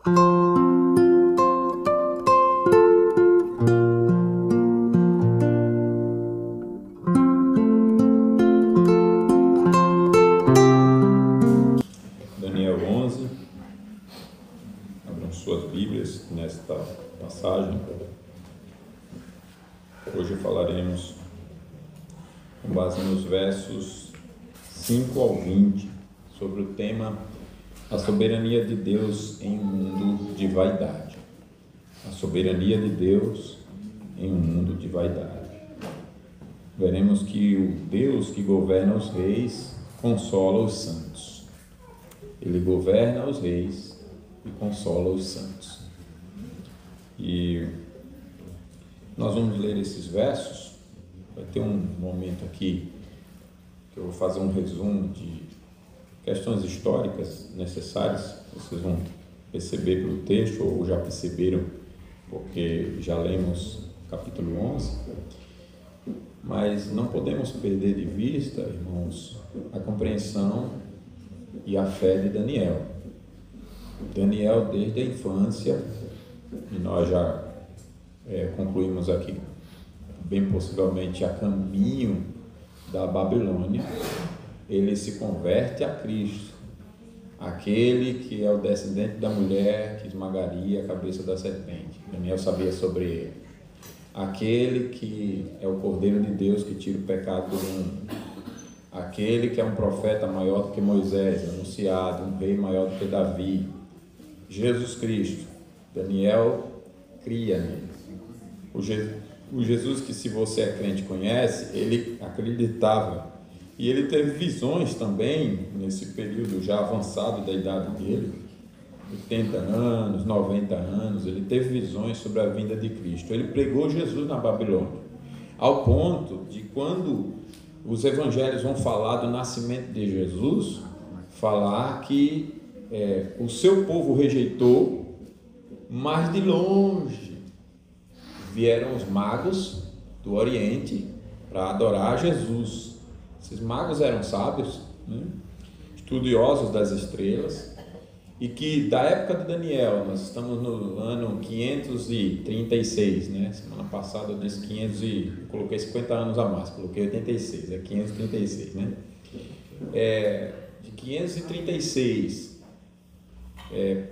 Daniel 11, abram suas Bíblias nesta passagem. Hoje falaremos com base nos versos 5 ao 20 sobre o tema a soberania de Deus em um mundo de vaidade. A soberania de Deus em um mundo de vaidade. Veremos que o Deus que governa os reis consola os santos. Ele governa os reis e consola os santos. E nós vamos ler esses versos. Vai ter um momento aqui que eu vou fazer um resumo de questões históricas necessárias. Vocês vão perceber pelo texto, ou já perceberam, porque já lemos capítulo 11. Mas não podemos perder de vista, irmãos, a compreensão e a fé de Daniel. Daniel, desde a infância, e nós já concluímos aqui, bem possivelmente a caminho da Babilônia, ele se converte a Cristo, aquele que é o descendente da mulher que esmagaria a cabeça da serpente. Daniel sabia sobre ele. Aquele que é o Cordeiro de Deus que tira o pecado do mundo. Aquele que é um profeta maior do que Moisés, anunciado, um rei maior do que Davi. Jesus Cristo. Daniel cria nele. O Jesus que, se você é crente, conhece, ele acreditava. E ele teve visões também, nesse período já avançado da idade dele, 80 anos, 90 anos, ele teve visões sobre a vinda de Cristo. Ele pregou Jesus na Babilônia, ao ponto de, quando os evangelhos vão falar do nascimento de Jesus, falar que o seu povo rejeitou, mas de longe vieram os magos do Oriente para adorar Jesus. Esses magos eram sábios, né? Estudiosos das estrelas, e que da época de Daniel, nós estamos no ano 536, né? Semana passada eu disse 500 eu coloquei 50 anos a mais, coloquei 86, é 536, né? De 536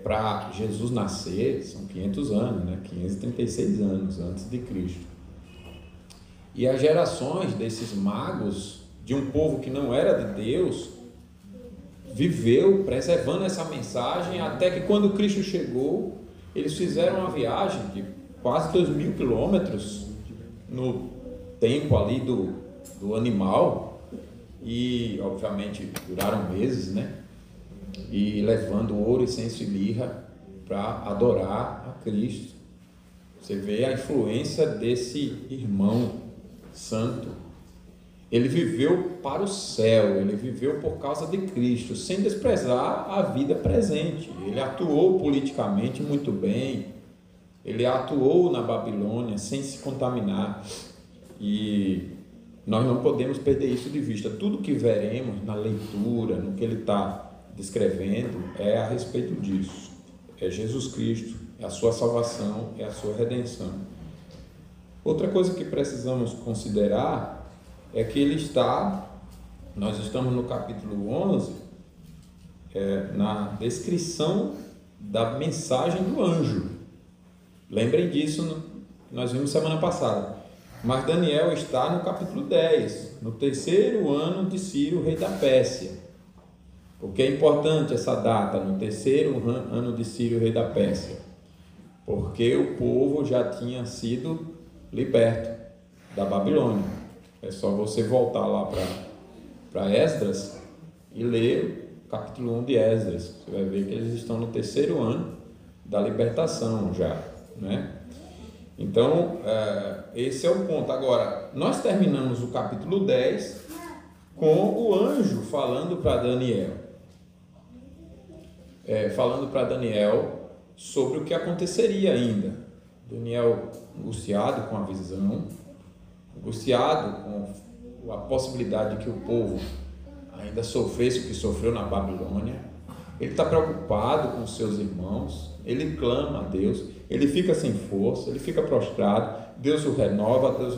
para Jesus nascer, são 500 anos, né? 536 anos antes de Cristo. E as gerações desses magos, de um povo que não era de Deus, viveu preservando essa mensagem, até que, quando Cristo chegou, eles fizeram uma viagem de quase 2.000 quilômetros no tempo ali do animal, e obviamente duraram meses, né? E levando ouro, incenso e mirra para adorar a Cristo. Você vê a influência desse irmão santo. Ele viveu para o céu, ele viveu por causa de Cristo, sem desprezar a vida presente. Ele atuou politicamente muito bem, ele atuou na Babilônia sem se contaminar, e nós não podemos perder isso de vista. Tudo que veremos na leitura, no que ele está descrevendo, é a respeito disso. É Jesus Cristo, é a sua salvação, é a sua redenção. Outra coisa que precisamos considerar é que nós estamos no capítulo 11, na descrição da mensagem do anjo. Lembrem disso, nós vimos semana passada. Mas Daniel está no capítulo 10, no 3º ano de Ciro, rei da Pérsia. Por que é importante essa data, no 3º ano de Ciro, rei da Pérsia? Porque o povo já tinha sido liberto da Babilônia. É só você voltar lá para Esdras e ler o capítulo 1 de Esdras. Você vai ver que eles estão no 3º ano da libertação já, né? Então, esse é o ponto. Agora, nós terminamos o capítulo 10 com o anjo falando para Daniel. Falando para Daniel sobre o que aconteceria ainda. Daniel angustiado com a visão, angustiado com a possibilidade de que o povo ainda sofresse o que sofreu na Babilônia, ele está preocupado com os seus irmãos, ele clama a Deus, ele fica sem força, ele fica prostrado, Deus o renova, Deus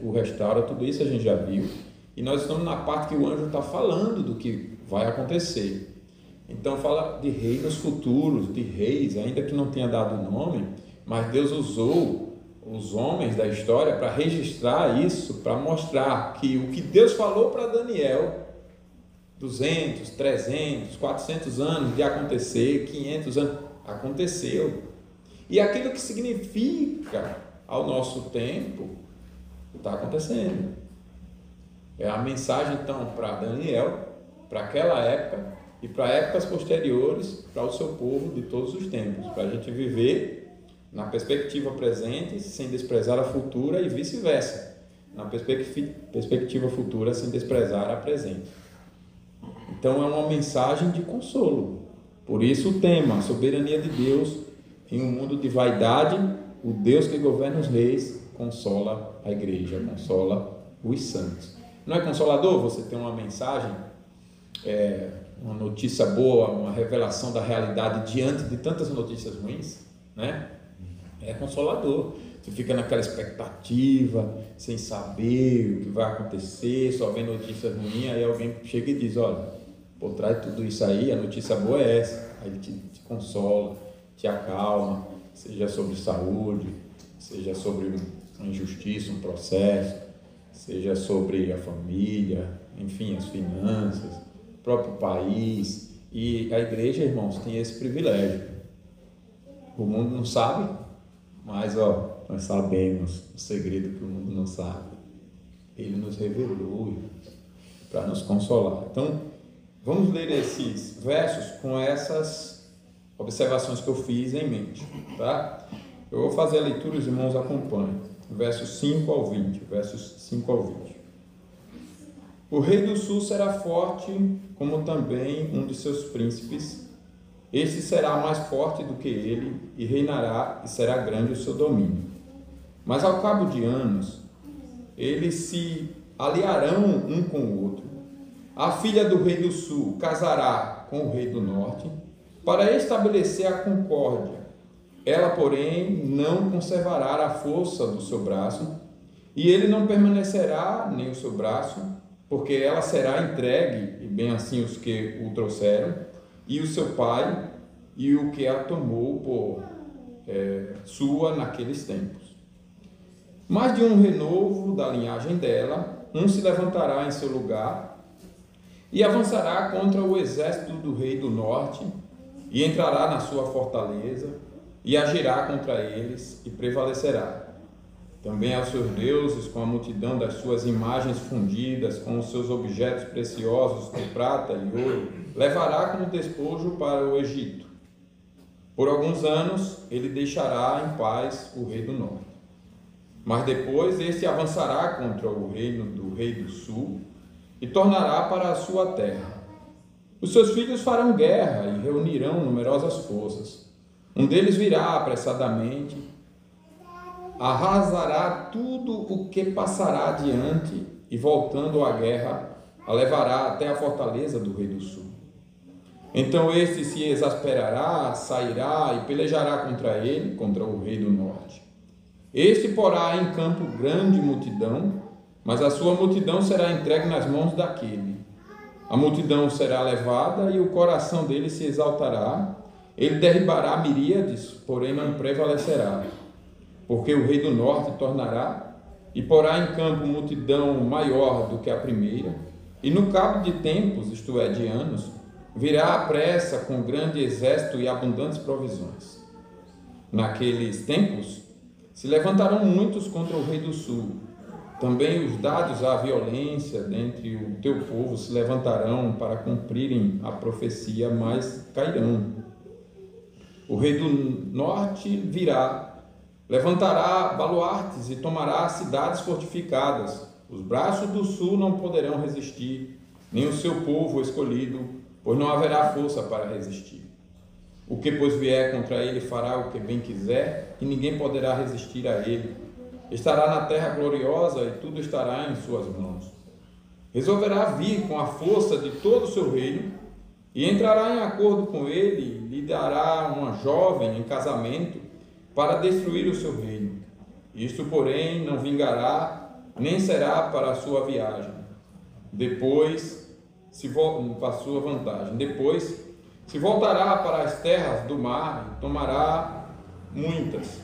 o restaura, tudo isso a gente já viu. E nós estamos na parte que o anjo está falando do que vai acontecer. Então fala de reinos futuros, de reis, ainda que não tenha dado nome, mas Deus usou os homens da história para registrar isso, para mostrar que o que Deus falou para Daniel, 200, 300, 400 anos de acontecer, 500 anos, aconteceu. E aquilo que significa ao nosso tempo, está acontecendo. É a mensagem então para Daniel, para aquela época e para épocas posteriores, para o seu povo de todos os tempos, para a gente viver na perspectiva presente sem desprezar a futura e vice-versa, na perspectiva futura sem desprezar a presente. Então é uma mensagem de consolo. Por isso o tema, a soberania de Deus em um mundo de vaidade, o Deus que governa os reis consola a igreja, consola os santos. Não é consolador você ter uma mensagem, uma notícia boa, uma revelação da realidade diante de tantas notícias ruins, né? É consolador. Você fica naquela expectativa, sem saber o que vai acontecer, só vê notícias ruins, aí alguém chega e diz, olha, por trás de tudo isso aí, a notícia boa é essa. Aí ele te consola, te acalma, seja sobre saúde, seja sobre uma injustiça, um processo, seja sobre a família, enfim, as finanças, o próprio país. E a igreja, irmãos, tem esse privilégio. O mundo não sabe, mas nós sabemos o segredo que o mundo não sabe. Ele nos revelou para nos consolar. Então, vamos ler esses versos com essas observações que eu fiz em mente, tá? Eu vou fazer a leitura, os irmãos acompanhem. Versos 5 ao 20. Versos 5 ao 20. O rei do sul será forte, como também um de seus príncipes. Este será mais forte do que ele, e reinará, e será grande o seu domínio. Mas ao cabo de anos, eles se aliarão um com o outro. A filha do rei do sul casará com o rei do norte, para estabelecer a concórdia. Ela, porém, não conservará a força do seu braço, e ele não permanecerá nem o seu braço, porque ela será entregue, e bem assim os que o trouxeram, e o seu pai, e o que a tomou por sua naqueles tempos. Mas de um renovo da linhagem dela, um se levantará em seu lugar, e avançará contra o exército do rei do norte, e entrará na sua fortaleza, e agirá contra eles, e prevalecerá. Também aos seus deuses, com a multidão das suas imagens fundidas, com os seus objetos preciosos de prata e ouro, levará como despojo para o Egito. Por alguns anos, ele deixará em paz o rei do norte. Mas depois, este avançará contra o reino do rei do sul, e tornará para a sua terra. Os seus filhos farão guerra e reunirão numerosas forças. Um deles virá apressadamente, arrasará tudo o que passará adiante e, voltando à guerra, a levará até a fortaleza do rei do sul. Então este se exasperará, sairá e pelejará contra ele, contra o rei do norte. Este porá em campo grande multidão, mas a sua multidão será entregue nas mãos daquele. A multidão será levada e o coração dele se exaltará. Ele derribará miríades, porém não prevalecerá. Porque o rei do norte tornará e porá em campo multidão maior do que a primeira. E no cabo de tempos, isto é, de anos, virá à pressa com grande exército e abundantes provisões. Naqueles tempos, se levantarão muitos contra o rei do sul. Também os dados à violência dentre o teu povo se levantarão para cumprirem a profecia, mas cairão. O rei do norte virá, levantará baluartes e tomará cidades fortificadas. Os braços do sul não poderão resistir, nem o seu povo escolhido, pois não haverá força para resistir. O que, pois, vier contra ele fará o que bem quiser, e ninguém poderá resistir a ele. Estará na terra gloriosa e tudo estará em suas mãos. Resolverá vir com a força de todo o seu reino e entrará em acordo com ele, lhe dará uma jovem em casamento para destruir o seu reino. Isto, porém, não vingará, nem será para a sua viagem. Depois, para a sua vantagem. Depois, se voltará para as terras do mar, tomará muitas.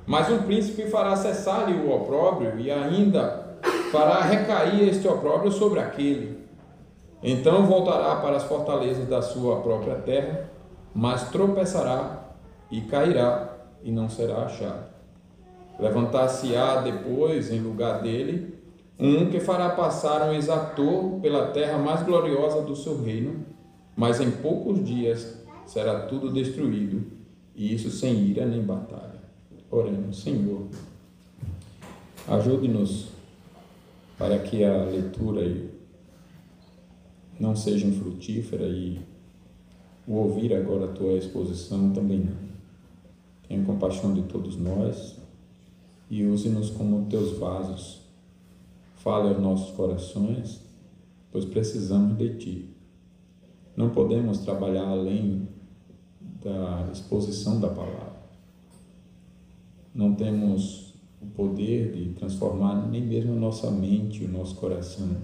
Mas um príncipe fará cessar-lhe o opróbrio e ainda fará recair este opróbrio sobre aquele. Então voltará para as fortalezas da sua própria terra, mas tropeçará e cairá e não será achado. Levantar-se-á depois em lugar dele um que fará passar um exator pela terra mais gloriosa do seu reino, mas em poucos dias será tudo destruído, e isso sem ira nem batalha. Oremos. Senhor, ajude-nos para que a leitura não seja infrutífera e o ouvir agora a tua exposição também não. Tenha compaixão de todos nós e use-nos como teus vasos. Fale aos nossos corações, pois precisamos de ti. Não podemos trabalhar além da exposição da palavra. Não temos o poder de transformar nem mesmo a nossa mente, o nosso coração.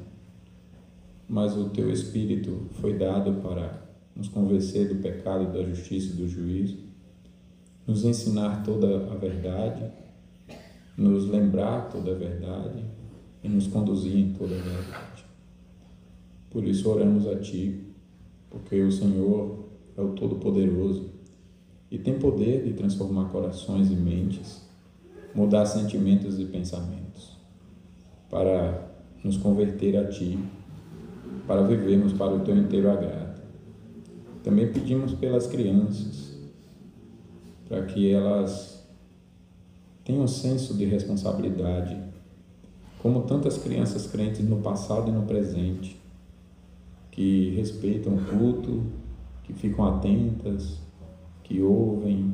Mas o teu Espírito foi dado para nos convencer do pecado, da justiça e do juízo, nos ensinar toda a verdade, nos lembrar toda a verdade e nos conduzir em toda a verdade. Por isso oramos a Ti, porque o Senhor é o Todo-Poderoso e tem poder de transformar corações e mentes, mudar sentimentos e pensamentos, para nos converter a Ti, para vivermos para o Teu inteiro agrado. Também pedimos pelas crianças, para que elas tenham senso de responsabilidade, como tantas crianças crentes no passado e no presente, que respeitam o culto, que ficam atentas, que ouvem,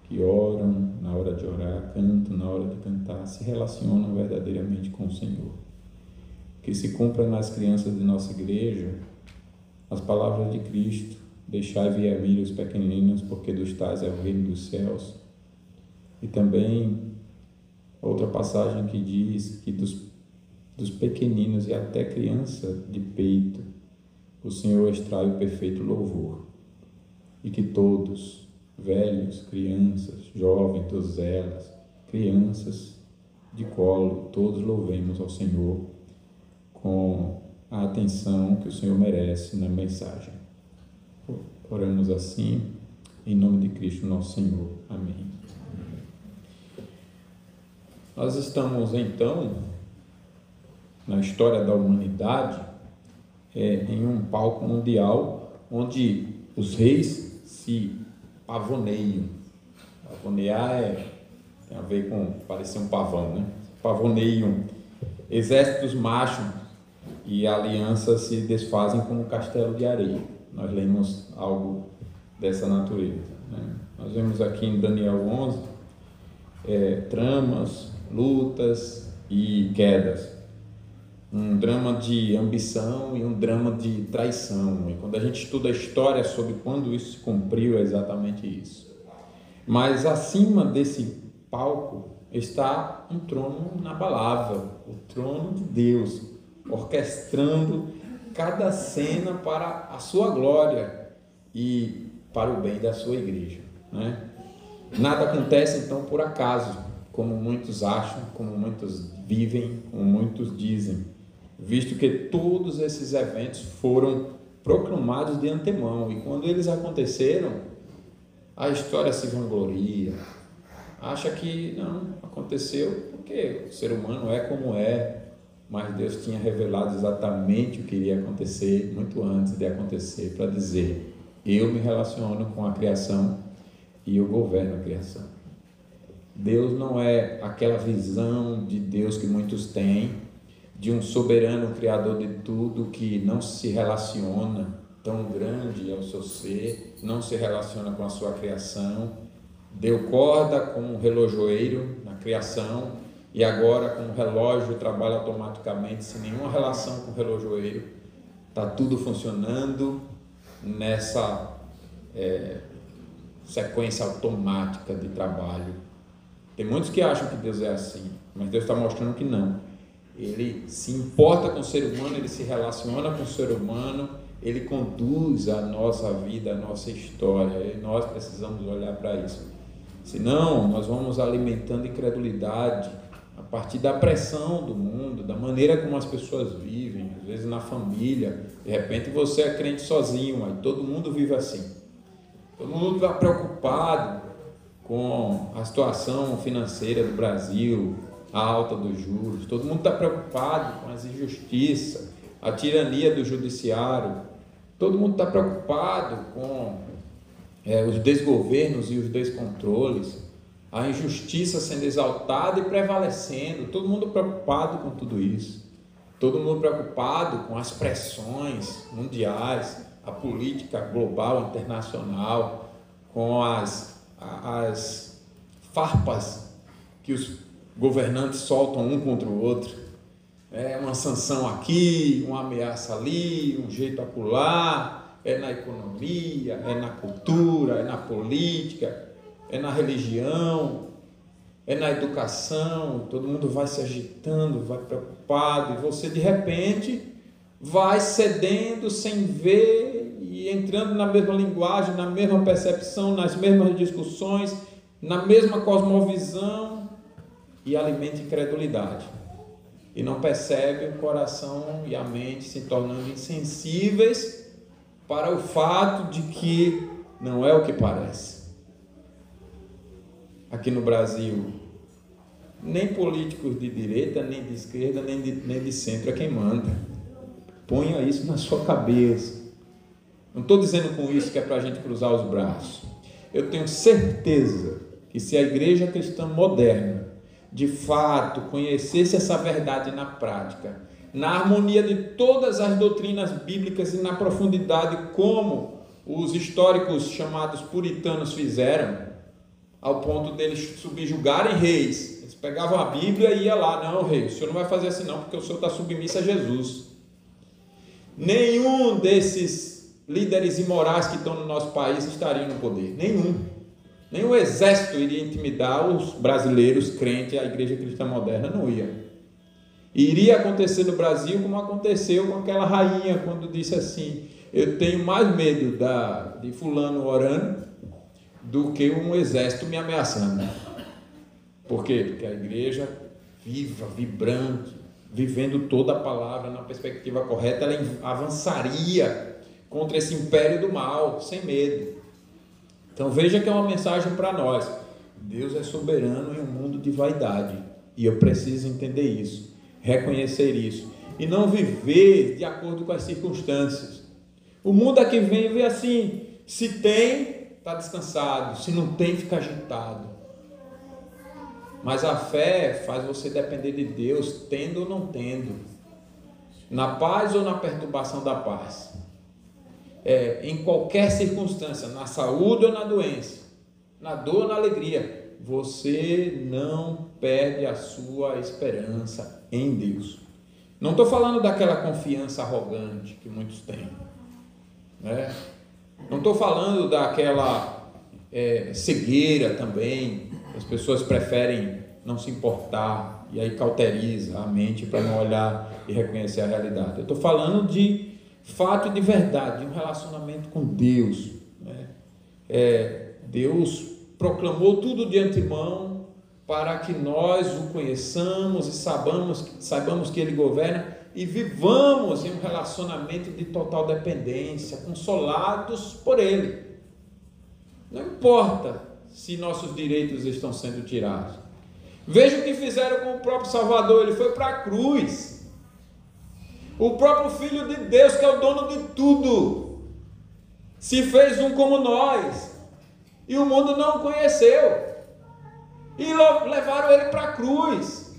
que oram na hora de orar, cantam na hora de cantar, se relacionam verdadeiramente com o Senhor. Que se cumpra nas crianças de nossa igreja as palavras de Cristo: deixai vir a mim os pequeninos, porque dos tais é o reino dos céus. E também outra passagem que diz que dos pequeninos e até criança de peito o Senhor extrai o perfeito louvor, e que todos, velhos, crianças, jovens, donzelas, crianças de colo, todos louvemos ao Senhor com a atenção que o Senhor merece na mensagem. Oramos assim, em nome de Cristo nosso Senhor. Amém. Nós estamos então na história da humanidade, em um palco mundial onde os reis se pavoneiam. Pavonear tem a ver com parecer um pavão, né? Pavoneiam. Exércitos marcham e alianças se desfazem como um castelo de areia. Nós lemos algo dessa natureza, né? Nós vemos aqui em Daniel 11 tramas, lutas e quedas. Um drama de ambição e um drama de traição. E quando a gente estuda a história sobre quando isso se cumpriu, é exatamente isso. Mas acima desse palco está um trono inabalável, o trono de Deus, orquestrando cada cena para a sua glória e para o bem da sua igreja, né? Nada acontece então por acaso, como muitos acham, como muitos vivem, como muitos dizem, visto que todos esses eventos foram proclamados de antemão, e quando eles aconteceram, a história se vangloria, acha que não aconteceu porque o ser humano é como é, mas Deus tinha revelado exatamente o que iria acontecer muito antes de acontecer, para dizer: eu me relaciono com a criação e eu governo a criação. Deus não é aquela visão de Deus que muitos têm, de um soberano criador de tudo que não se relaciona, tão grande é o seu ser, não se relaciona com a sua criação, deu corda com um relojoeiro na criação e agora com o relógio trabalha automaticamente sem nenhuma relação com o relojoeiro, está tudo funcionando nessa sequência automática de trabalho. Tem muitos que acham que Deus é assim, mas Deus está mostrando que não. Ele se importa com o ser humano, ele se relaciona com o ser humano, ele conduz a nossa vida, a nossa história, e nós precisamos olhar para isso. Senão, nós vamos alimentando incredulidade a partir da pressão do mundo, da maneira como as pessoas vivem, às vezes na família. De repente você é crente sozinho, aí todo mundo vive assim. Todo mundo está preocupado com a situação financeira do Brasil, a alta dos juros, todo mundo está preocupado com as injustiças, a tirania do judiciário, todo mundo está preocupado com os desgovernos e os descontroles, a injustiça sendo exaltada e prevalecendo, todo mundo preocupado com tudo isso, todo mundo preocupado com as pressões mundiais, a política global, internacional, com as farpas que os governantes soltam um contra o outro, uma sanção aqui, uma ameaça ali, um jeito acolá, na economia, na cultura, na política, na religião, na educação. Todo mundo vai se agitando, vai preocupado, e você de repente vai cedendo sem ver e entrando na mesma linguagem, na mesma percepção, nas mesmas discussões, na mesma cosmovisão, e alimenta incredulidade. E não percebe o coração e a mente se tornando insensíveis para o fato de que não é o que parece. Aqui no Brasil, nem políticos de direita, nem de esquerda, nem de centro é quem manda. Ponha isso na sua cabeça. Não estou dizendo com isso que é para a gente cruzar os braços. Eu tenho certeza que se a igreja cristã moderna, de fato, conhecesse essa verdade na prática, na harmonia de todas as doutrinas bíblicas e na profundidade como os históricos chamados puritanos fizeram, ao ponto deles subjugarem reis. Eles pegavam a Bíblia e iam lá: não, rei, o senhor não vai fazer assim não, porque o senhor está submisso a Jesus. Nenhum desses líderes imorais que estão no nosso país estariam no poder. Nenhum exército iria intimidar os brasileiros crentes, a igreja cristã moderna não ia. Iria acontecer no Brasil como aconteceu com aquela rainha, quando disse assim: eu tenho mais medo de fulano orando do que um exército me ameaçando. Por quê? Porque a igreja viva, vibrante, vivendo toda a palavra na perspectiva correta, ela avançaria contra esse império do mal, sem medo. Então veja que é uma mensagem para nós. Deus é soberano em um mundo de vaidade, e eu preciso entender isso, reconhecer isso, e não viver de acordo com as circunstâncias. O mundo aqui vem e vê assim: se tem, está descansado, se não tem, fica agitado. Mas a fé faz você depender de Deus, tendo ou não tendo, na paz ou na perturbação da paz, em qualquer circunstância, na saúde ou na doença, na dor ou na alegria, você não perde a sua esperança em Deus. Não estou falando daquela confiança arrogante que muitos têm, né? Não estou falando daquela cegueira também. As pessoas preferem não se importar e aí cauteriza a mente para não olhar e reconhecer a realidade. Eu estou falando de fato e de verdade, de um relacionamento com Deus, né? Deus proclamou tudo de antemão para que nós o conheçamos e saibamos que Ele governa e vivamos em um relacionamento de total dependência, consolados por Ele. Não importa se nossos direitos estão sendo tirados. Veja o que fizeram com o próprio Salvador. Ele foi para a cruz. O próprio Filho de Deus, que é o dono de tudo, se fez um como nós, e o mundo não o conheceu, e levaram ele para a cruz.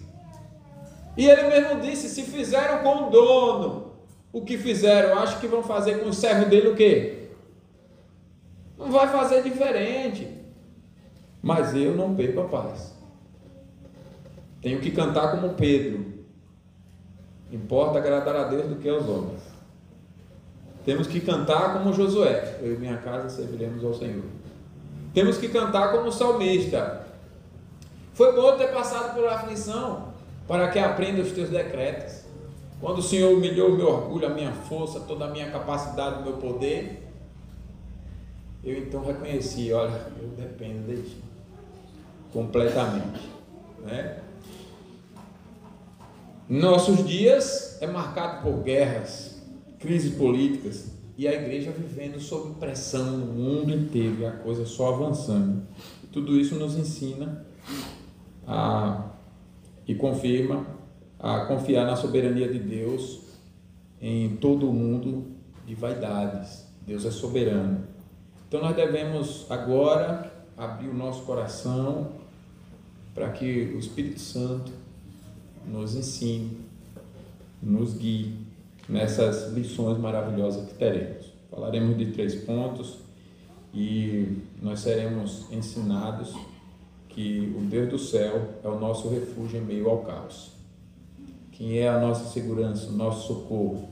E ele mesmo disse: se fizeram com o dono o que fizeram, acho que vão fazer com o servo dele o quê? Não vai fazer diferente. Mas eu não perco a paz. Tenho que cantar como Pedro: importa agradar a Deus do que aos homens. Temos que cantar como Josué: eu e minha casa serviremos ao Senhor. Temos que cantar como o salmista: foi bom ter passado por aflição, para que aprenda os teus decretos. Quando o Senhor humilhou o meu orgulho, a minha força, toda a minha capacidade, o meu poder, eu então reconheci: olha, eu dependo de ti completamente, né? Nossos dias é marcado por guerras, crises políticas, e a igreja vivendo sob pressão no mundo inteiro, e a coisa só avançando. Tudo isso nos ensina e confirma a confiar na soberania de Deus em todo o mundo de vaidades. Deus é soberano. Então nós devemos agora abrir o nosso coração para que o Espírito Santo nos ensine, nos guie nessas lições maravilhosas que teremos. Falaremos de 3 pontos e nós seremos ensinados que o Deus do céu é o nosso refúgio em meio ao caos. Quem é a nossa segurança, o nosso socorro?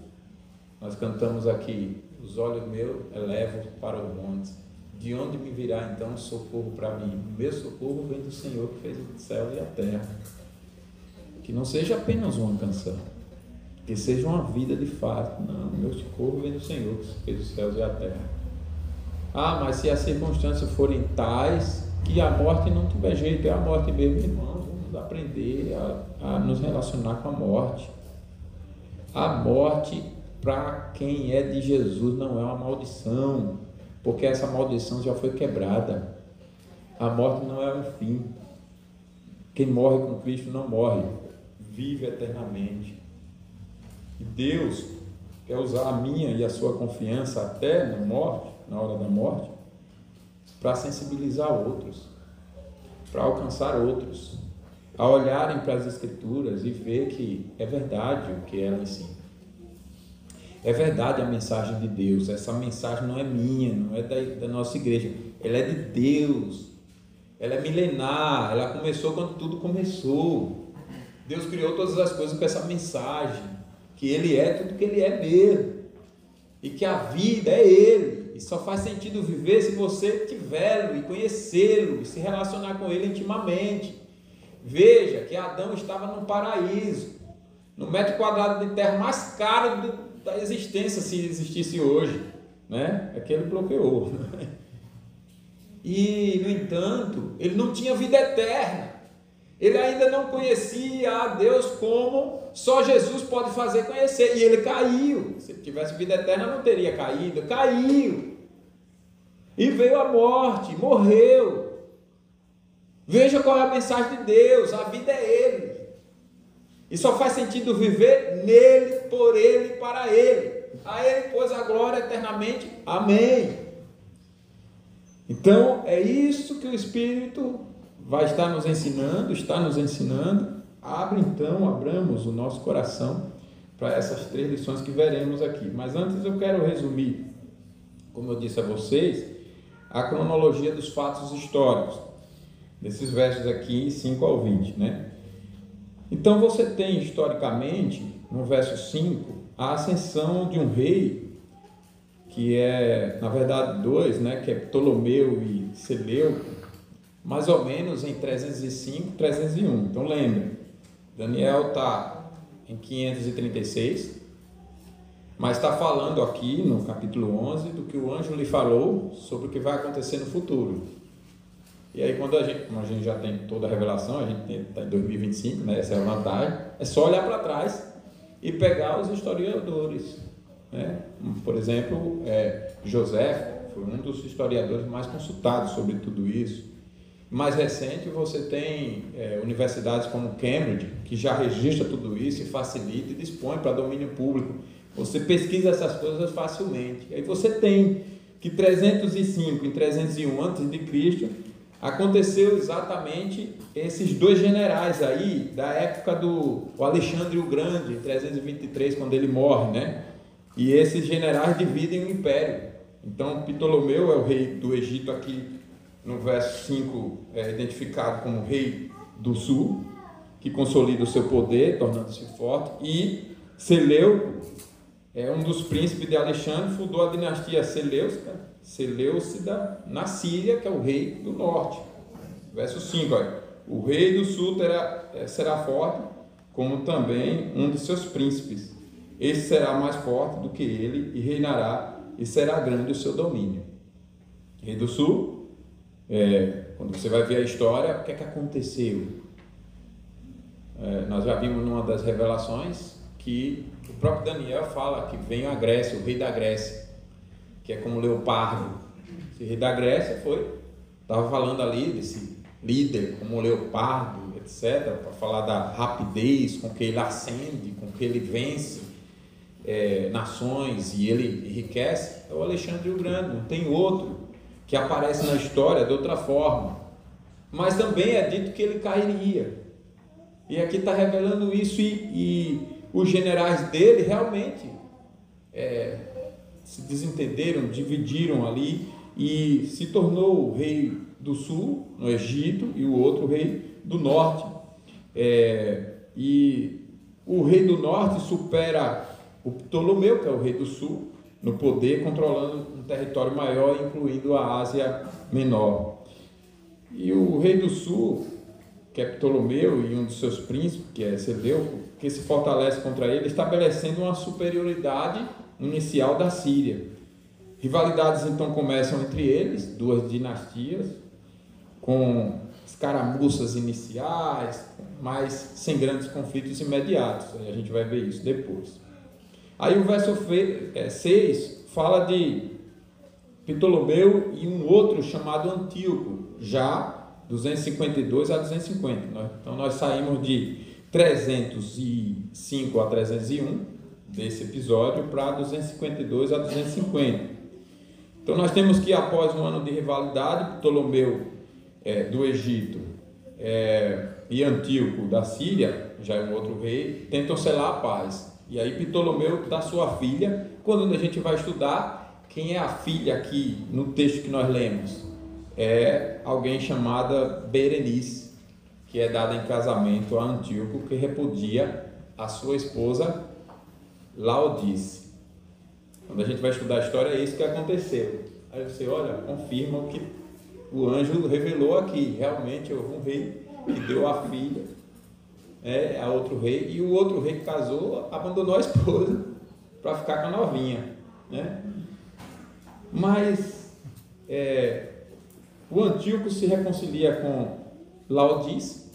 Nós cantamos aqui: os olhos meus elevo para os montes. De onde me virá então socorro para mim? O meu socorro vem do Senhor que fez o céu e a terra. Que não seja apenas uma canção, que seja uma vida de fato. Não, o meu socorro vem do Senhor que fez os céus e a terra. Mas se as circunstâncias forem tais que a morte não tiver jeito, é a morte mesmo, irmão. Vamos aprender a nos relacionar com a morte. A morte, para quem é de Jesus, não é uma maldição, porque essa maldição já foi quebrada. A morte não é um fim. Quem morre com Cristo não morre, vive eternamente. E Deus quer usar a minha e a sua confiança até na hora da morte, para sensibilizar outros, para alcançar outros, a olharem para as Escrituras e ver que é verdade o que ela ensina. É verdade a mensagem de Deus. Essa mensagem não é minha, não é da nossa igreja, ela é de Deus. Ela é milenar, ela começou quando tudo começou. Deus criou todas as coisas com essa mensagem, que Ele é tudo que Ele é mesmo, e que a vida é Ele, e só faz sentido viver se você tivê-lo e conhecê-lo, e se relacionar com Ele intimamente. Veja que Adão estava no paraíso, no metro quadrado de terra mais caro da existência, se existisse hoje, né? É que ele bloqueou. E, no entanto, ele não tinha vida eterna. Ele ainda não conhecia a Deus como só Jesus pode fazer conhecer. E ele caiu. Se ele tivesse vida eterna, não teria caído. Caiu. E veio a morte, morreu. Veja qual é a mensagem de Deus. A vida é Ele. E só faz sentido viver nele, por Ele e para Ele. A Ele, pois, a glória eternamente. Amém. Então, é isso que o Espírito vai estar nos ensinando, está nos ensinando. Abramos o nosso coração para essas 3 lições que veremos aqui. Mas antes eu quero resumir, como eu disse a vocês, a cronologia dos fatos históricos, desses versos aqui, 5 ao 20, né? Então você tem, historicamente, no verso 5, a ascensão de um rei, que é, na verdade, 2, né, que é Ptolomeu e Seleuco, mais ou menos em 305, 301. Então lembre, Daniel está em 536, mas está falando aqui no capítulo 11 do que o anjo lhe falou sobre o que vai acontecer no futuro. E aí, como a gente já tem toda a revelação, a gente está em 2025, né? Essa é a vantagem, é só olhar para trás e pegar os historiadores, né? Por exemplo, José foi um dos historiadores mais consultados sobre tudo isso. Mais recente, você tem universidades como Cambridge, que já registra tudo isso e facilita e dispõe para domínio público. Você pesquisa essas coisas facilmente. Aí você tem que 305 e 301 a.C., aconteceu exatamente esses 2 generais aí, da época do Alexandre o Grande, em 323, quando ele morre, né? E esses generais dividem o império. Então, Ptolomeu é o rei do Egito aqui, no verso 5, é identificado como rei do sul, que consolida o seu poder, tornando-se forte, e Seleuco um dos príncipes de Alexandre, fundou a dinastia Seleucida na Síria, que é o rei do norte. Verso 5, olha, o rei do sul será forte, como também um de seus príncipes. Esse será mais forte do que ele e reinará, e será grande o seu domínio. Rei do sul, quando você vai ver a história, o que é que aconteceu? Nós já vimos numa das revelações que o próprio Daniel fala que vem a Grécia, o rei da Grécia, que é como leopardo. Esse rei da Grécia estava falando ali desse líder como leopardo, etc., para falar da rapidez com que ele ascende, com que ele vence nações e ele enriquece. É o Alexandre o Grande, não tem outro que aparece na história de outra forma. Mas também é dito que ele cairia. E aqui está revelando isso, e os generais dele realmente se desentenderam, dividiram ali, e se tornou o rei do sul, no Egito, e o outro rei do norte. E o rei do norte supera o Ptolomeu, que é o rei do sul, no poder, controlando um território maior, incluindo a Ásia Menor. E o rei do sul, que é Ptolomeu, e um dos seus príncipes, que é Seleuco, que se fortalece contra ele, estabelecendo uma superioridade inicial da Síria. Rivalidades então começam entre eles, duas dinastias, com escaramuças iniciais, mas sem grandes conflitos imediatos. A gente vai ver isso depois. Aí o verso 6 fala de Ptolomeu e um outro chamado Antíoco, já 252 a 250. Então nós saímos de 305 a 301 desse episódio para 252 a 250. Então nós temos que, após um ano de rivalidade, Ptolomeu do Egito e Antíoco da Síria, já é um outro rei, tentam selar a paz. E aí Ptolomeu dá sua filha. Quando a gente vai estudar, quem é a filha aqui no texto que nós lemos? É alguém chamada Berenice, que é dada em casamento a Antíoco, que repudia a sua esposa Laodice. Quando a gente vai estudar a história, é isso que aconteceu. Aí você olha, confirma o que o anjo revelou aqui. Realmente houve um rei que deu a filha a outro rei, e o outro rei que casou abandonou a esposa para ficar com a novinha, né? Mas o Antíoco se reconcilia com Laodice.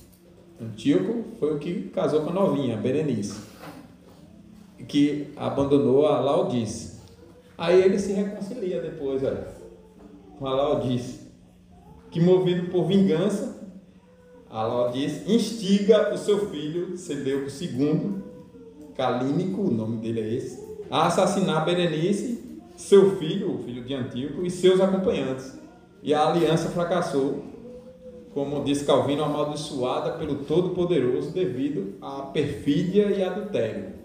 Antíoco foi o que casou com a novinha, Berenice, que abandonou a Laodice. Aí ele se reconcilia depois com a Laodice, que, movido por vingança, a Laodice instiga o seu filho Seleuco II, Calínico, o nome dele é esse, a assassinar Berenice, seu filho, o filho de Antíoco, e seus acompanhantes. E a aliança fracassou, como diz Calvino, amaldiçoada pelo Todo-Poderoso devido à perfídia e adultério.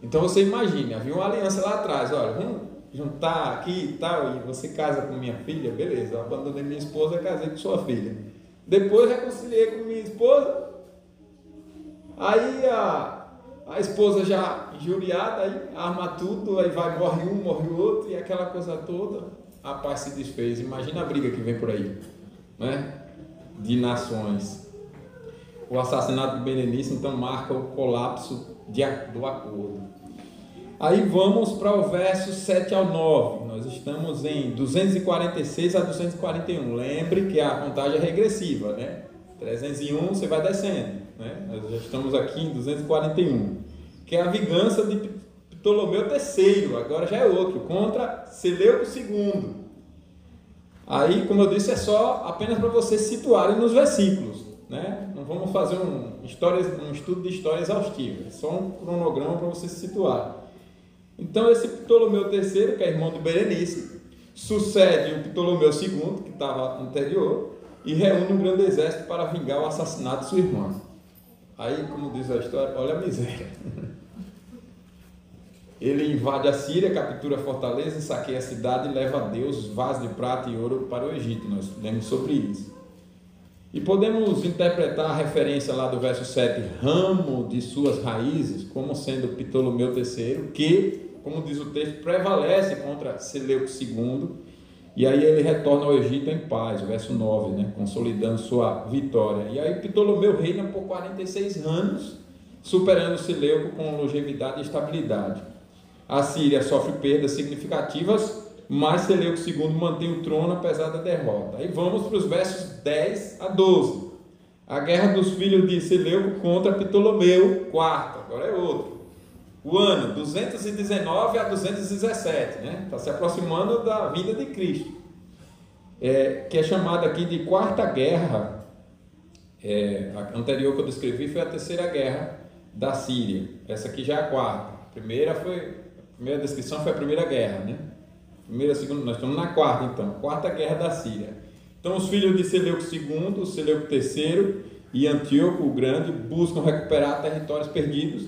Então você imagine, havia uma aliança lá atrás, olha, vamos juntar aqui e tal, e você casa com minha filha, beleza, eu abandonei minha esposa e casei com sua filha. Depois reconciliei com minha esposa, aí a esposa já injuriada, aí arma tudo, aí morre um, morre o outro, e aquela coisa toda, a paz se desfez. Imagina a briga que vem por aí, né? De nações. O assassinato de Berenice então marca o colapso do acordo. Aí vamos para o verso 7 ao 9. Nós estamos em 246 a 241. Lembre que a contagem é regressiva, né? 301 você vai descendo, né? Nós já estamos aqui em 241, que é a vingança de Ptolomeu III, agora já é outro, contra Seleuco II. Aí, como eu disse, é só apenas para vocês situarem nos versículos, né? Não vamos fazer um estudo de história exaustivo, é só um cronograma para vocês se situarem. Então, esse Ptolomeu III, que é irmão de Berenice, sucede o Ptolomeu II, que estava anterior, e reúne um grande exército para vingar o assassinato de sua irmã. Aí, como diz a história, olha a miséria. Ele invade a Síria, captura a fortaleza, saqueia a cidade e leva a Deus vasos de prata e ouro para o Egito. Nós lemos sobre isso. E podemos interpretar a referência lá do verso 7, ramo de suas raízes, como sendo Ptolomeu III, que, como diz o texto, prevalece contra Seleuco II, e aí ele retorna ao Egito em paz, o verso 9, né, consolidando sua vitória. E aí Ptolomeu reina por 46 anos, superando Seleuco com longevidade e estabilidade. A Síria sofre perdas significativas, mas Seleuco II mantém o trono apesar da derrota. Aí vamos para os versos 10 a 12. A guerra dos filhos de Seleuco contra Ptolomeu IV, agora é outro. O ano 219 a 217, né? Está se aproximando da vinda de Cristo, que é chamada aqui de Quarta Guerra. A anterior que eu descrevi foi a Terceira Guerra da Síria. Essa aqui já é a quarta. A primeira descrição foi a Primeira Guerra, né? Primeira, segunda, nós estamos na quarta, então. Quarta Guerra da Síria. Então, os filhos de Seleuco II, Seleuco III e Antíoco o Grande buscam recuperar territórios perdidos.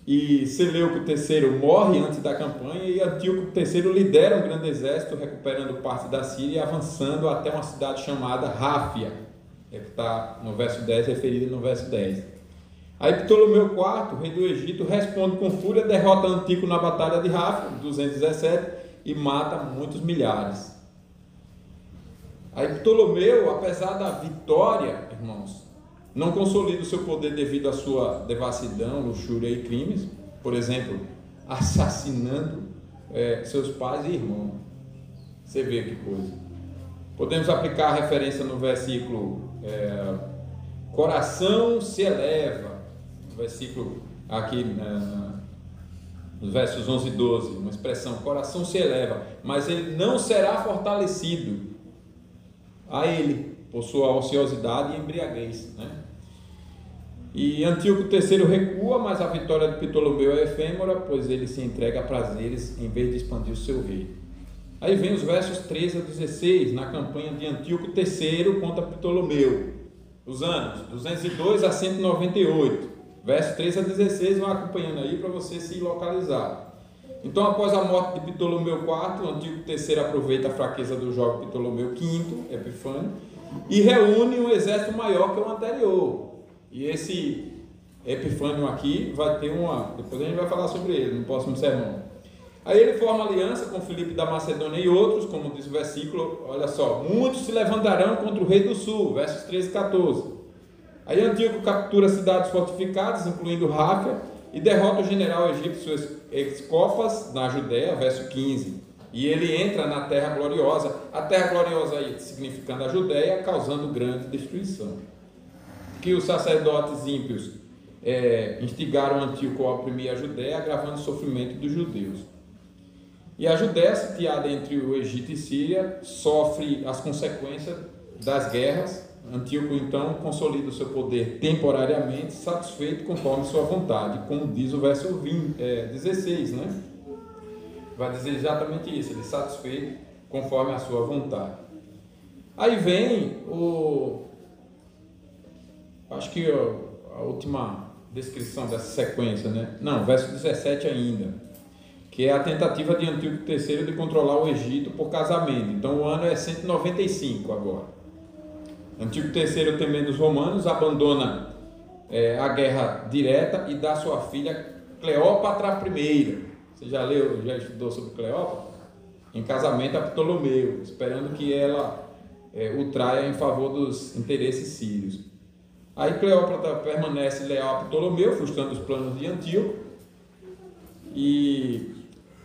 E Seleuco III morre antes da campanha e Antíoco III lidera um grande exército, recuperando parte da Síria e avançando até uma cidade chamada Ráfia, que está no verso 10, referido no verso 10. Aí Ptolomeu IV, rei do Egito, responde com fúria, derrota Antíoco na batalha de Ráfia, 217, e mata muitos milhares. Aí Ptolomeu, apesar da vitória, irmãos, não consolida o seu poder devido à sua devassidão, luxúria e crimes, por exemplo, assassinando seus pais e irmãos. Você vê que coisa. Podemos aplicar a referência no versículo coração se eleva, no versículo aqui nos versos 11 e 12, uma expressão, coração se eleva, mas ele não será fortalecido a ele, por sua ociosidade e embriaguez, né? E Antíoco III recua, mas a vitória de Ptolomeu é efêmera, pois ele se entrega a prazeres em vez de expandir o seu reino. Aí vem os versos 13 a 16, na campanha de Antíoco III contra Ptolomeu, os anos 202 a 198, versos 13 a 16, vão acompanhando aí para você se localizar. Então, após a morte de Ptolomeu IV, Antíoco III aproveita a fraqueza do jovem Ptolomeu V, Epifânio, e reúne um exército maior que o anterior. E esse Epifânio aqui vai ter depois a gente vai falar sobre ele no próximo sermão. Aí ele forma aliança com Filipe da Macedônia e outros, como diz o versículo, olha só, muitos se levantarão contra o rei do sul, versos 13 e 14. Aí Antíoco captura cidades fortificadas, incluindo Ráfia, e derrota o general egípcio Escofas na Judéia, verso 15. E ele entra na Terra Gloriosa, a Terra Gloriosa aí significando a Judéia, causando grande destruição. Que os sacerdotes ímpios instigaram Antíoco a oprimir a Judéia, agravando o sofrimento dos judeus. E a Judéia, sitiada entre o Egito e Síria, sofre as consequências das guerras. Antíoco então consolida o seu poder temporariamente, satisfeito conforme sua vontade, como diz o verso 16, né? Vai dizer exatamente isso, ele é satisfeito conforme a sua vontade. Aí vem acho que a última descrição dessa sequência, né? Não, verso 17 ainda, que é a tentativa de Antíoco III de controlar o Egito por casamento. Então o ano é 195 agora. Antíoco III, temendo os romanos, abandona a guerra direta e dá sua filha Cleópatra I. Você já estudou sobre Cleópatra? Em casamento a Ptolomeu, esperando que ela o traia em favor dos interesses sírios. Aí Cleópatra permanece leal a Ptolomeu, frustrando os planos de Antíoco. E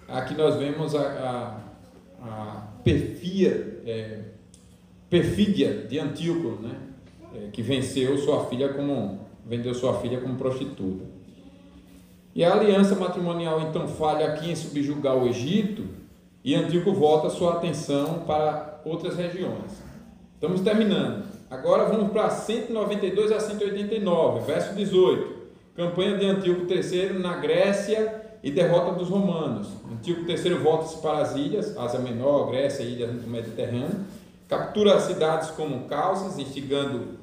aqui nós vemos a perfídia de Antíoco, né? Que vendeu sua filha como prostituta. E a aliança matrimonial então falha aqui em subjugar o Egito, e Antíoco volta sua atenção para outras regiões. Estamos terminando. Agora vamos para 192 a 189, verso 18. Campanha de Antíoco III na Grécia e derrota dos romanos. Antíoco III volta-se para as ilhas, Ásia Menor, Grécia e ilhas do Mediterrâneo. Captura cidades como Calças, instigado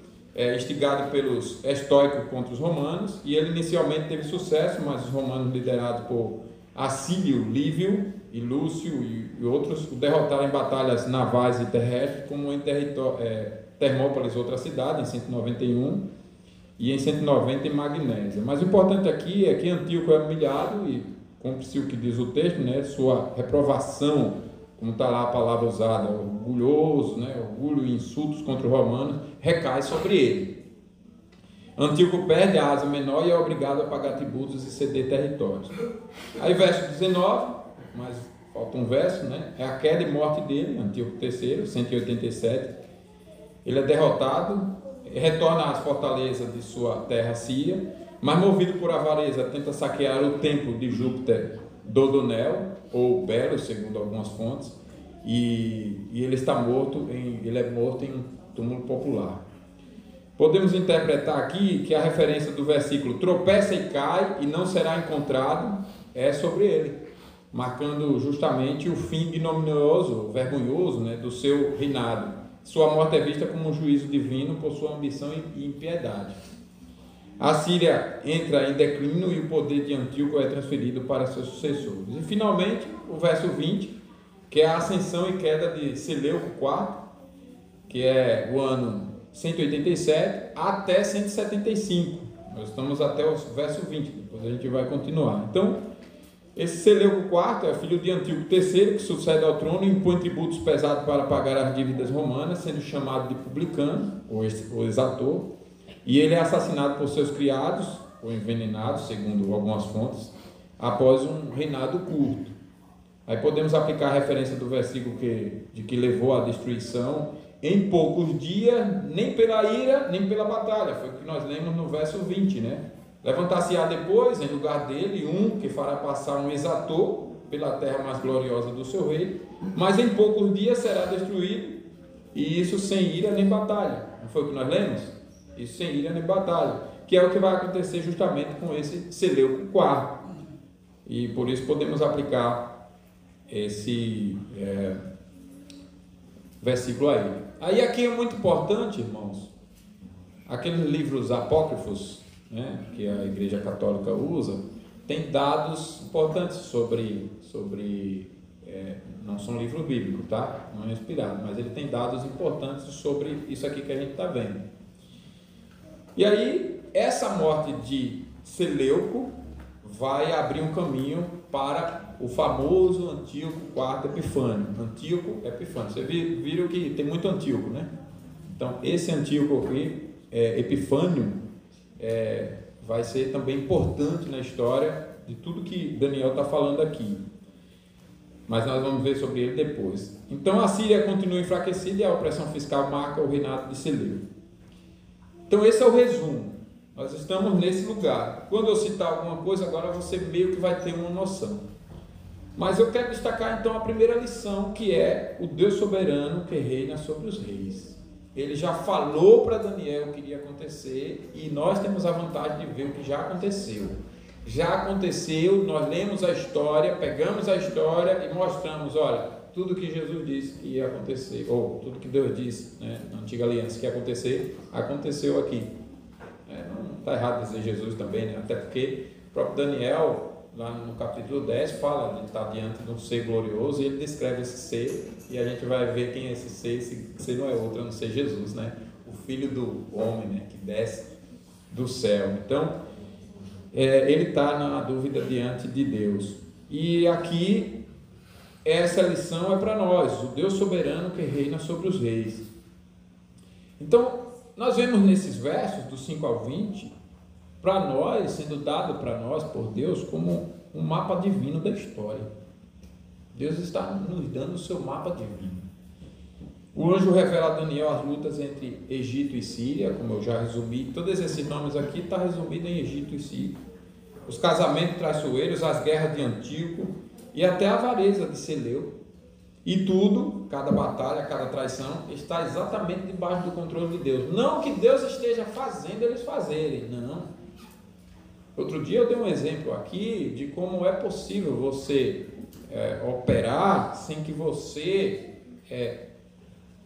pelos estoicos contra os romanos, e ele inicialmente teve sucesso, mas os romanos, liderados por Acílio, Lívio e Lúcio e outros, o derrotaram em batalhas navais e terrestres, como em Termópolis, outra cidade, em 191, e em 190 em Magnésia. Mas o importante aqui é que Antíoco é humilhado e cumpre-se o que diz o texto, né? Sua reprovação, como está lá a palavra usada, orgulhoso, né? Orgulho e insultos contra os romanos, recai sobre ele. Antíoco perde a Ásia Menor e é obrigado a pagar tributos e ceder territórios. Aí verso 19, mas falta um verso, né? É a queda e morte dele, Antíoco III, 187. Ele é derrotado, retorna às fortalezas de sua terra síria, mas movido por avareza tenta saquear o templo de Júpiter Dodonel, ou Belo, segundo algumas fontes, e ele é morto em um túmulo popular. Podemos interpretar aqui que a referência do versículo tropeça e cai e não será encontrado é sobre ele, marcando justamente o fim ignominioso, vergonhoso, né, do seu reinado. Sua morte é vista como um juízo divino por sua ambição e impiedade. A Síria entra em declínio e o poder de Antíoco é transferido para seus sucessores. E finalmente, o verso 20, que é a ascensão e queda de Seleuco IV, que é o ano 187 até 175. Nós estamos até o verso 20, depois a gente vai continuar. Então, esse Seleuco IV é filho de Antíoco III, que sucede ao trono e impõe tributos pesados para pagar as dívidas romanas, sendo chamado de publicano, ou exator, e ele é assassinado por seus criados, ou envenenado, segundo algumas fontes, após um reinado curto. Aí podemos aplicar a referência do versículo de que levou à destruição em poucos dias, nem pela ira, nem pela batalha. Foi o que nós lemos no verso 20, né? Levantar-se-á depois, em lugar dele, um que fará passar um exator pela terra mais gloriosa do seu rei, mas em poucos dias será destruído, e isso sem ira nem batalha. Não foi o que nós lemos? Isso sem ira nem batalha, que é o que vai acontecer justamente com esse Seleuco IV. E por isso podemos aplicar esse versículo aí. Aí aqui é muito importante, irmãos, aqueles livros apócrifos, né, que a Igreja Católica usa, tem dados importantes sobre não são livros bíblicos, tá? Não é inspirado, mas ele tem dados importantes sobre isso aqui que a gente está vendo. E aí, essa morte de Seleuco vai abrir um caminho para o famoso Antíoco IV Epifânio. Antíoco Epifânio. Vocês viram que tem muito Antíoco, né? Então, esse Antíoco aqui, Epifânio, vai ser também importante na história de tudo que Daniel está falando aqui. Mas nós vamos ver sobre ele depois. Então, a Síria continua enfraquecida e a opressão fiscal marca o reinado de Seleuco. Então, esse é o resumo. Nós estamos nesse lugar. Quando eu citar alguma coisa, agora você meio que vai ter uma noção. Mas eu quero destacar então a primeira lição, que é o Deus soberano que reina sobre os reis. Ele já falou para Daniel o que iria acontecer e nós temos a vantagem de ver o que já aconteceu. Já aconteceu, nós lemos a história, pegamos a história e mostramos, olha, tudo que Jesus disse que ia acontecer, ou tudo que Deus disse, né, na antiga aliança que ia acontecer, aconteceu aqui. Não está errado dizer Jesus também, né? Até porque o próprio Daniel, lá no capítulo 10, fala de estar diante de um ser glorioso e ele descreve esse ser e a gente vai ver quem é esse ser. Esse ser não é outro a não ser Jesus, né? O Filho do Homem, né? Que desce do céu. Então, ele está na dúvida diante de Deus. E aqui, essa lição é para nós, o Deus soberano que reina sobre os reis. Então, nós vemos nesses versos, do 5 ao 20, para nós, sendo dado para nós por Deus como um mapa divino da história. Deus está nos dando o seu mapa divino. O anjo revela a Daniel as lutas entre Egito e Síria, como eu já resumi. Todos esses nomes aqui estão resumidos em Egito e Síria. Os casamentos traiçoeiros, as guerras de Antíoco e até a avareza de Seleuco. E tudo, cada batalha, cada traição, está exatamente debaixo do controle de Deus. Não que Deus esteja fazendo eles fazerem, não. Outro dia eu dei um exemplo aqui de como é possível você operar sem que você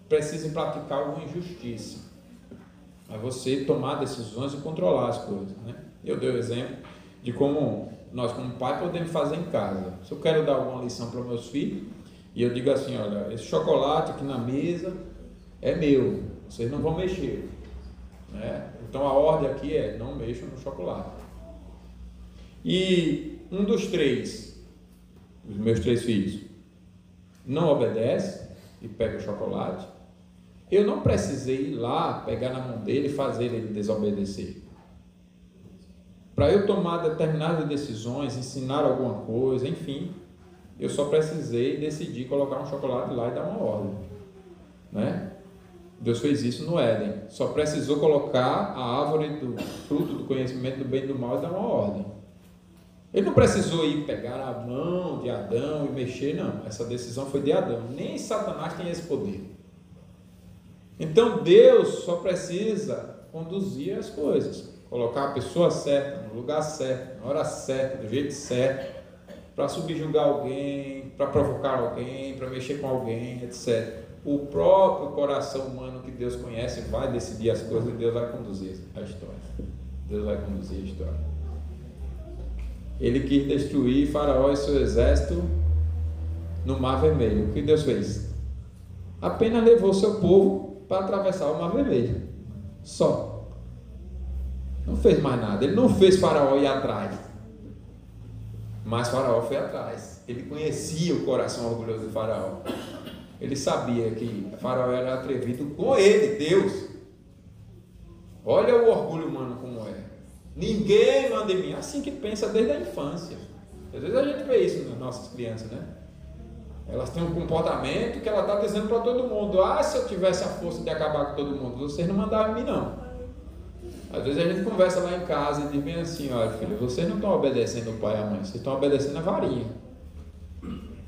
precise praticar alguma injustiça. Mas você tomar decisões e controlar as coisas, né? Eu dei o exemplo de como nós, como pai, podemos fazer em casa. Se eu quero dar alguma lição para meus filhos, e eu digo assim, olha, esse chocolate aqui na mesa é meu, vocês não vão mexer, né? Então a ordem aqui é: não mexam no chocolate. E um dos três, os meus 3 filhos, não obedece e pega o chocolate. Eu não precisei ir lá, pegar na mão dele e fazer ele desobedecer. Para eu tomar determinadas decisões, ensinar alguma coisa, enfim, eu só precisei decidir colocar um chocolate lá e dar uma ordem, né? Deus fez isso no Éden. Só precisou colocar a árvore do fruto do conhecimento do bem e do mal e dar uma ordem. Ele não precisou ir pegar a mão de Adão e mexer, não. Essa decisão foi de Adão. Nem Satanás tem esse poder. Então Deus só precisa conduzir as coisas, colocar a pessoa certa, no lugar certo, na hora certa, do jeito certo, para subjugar alguém, para provocar alguém, para mexer com alguém, etc. O próprio coração humano que Deus conhece vai decidir as coisas e Deus vai conduzir a história. Deus vai conduzir a história. Ele quis destruir Faraó e seu exército no Mar Vermelho. O que Deus fez? Apenas levou seu povo para atravessar o Mar Vermelho. Só. Não fez mais nada. Ele não fez Faraó ir atrás. Mas Faraó foi atrás. Ele conhecia o coração orgulhoso de Faraó. Ele sabia que Faraó era atrevido com ele, Deus. Olha o orgulho humano como é. Ninguém manda em mim. Assim que pensa desde a infância. Às vezes a gente vê isso nas nossas crianças, né? Elas têm um comportamento que ela está dizendo para todo mundo: ah, se eu tivesse a força de acabar com todo mundo, vocês não mandavam em mim, não. Às vezes a gente conversa lá em casa e diz bem assim: olha, filho, vocês não estão obedecendo o pai e a mãe, vocês estão obedecendo a varinha.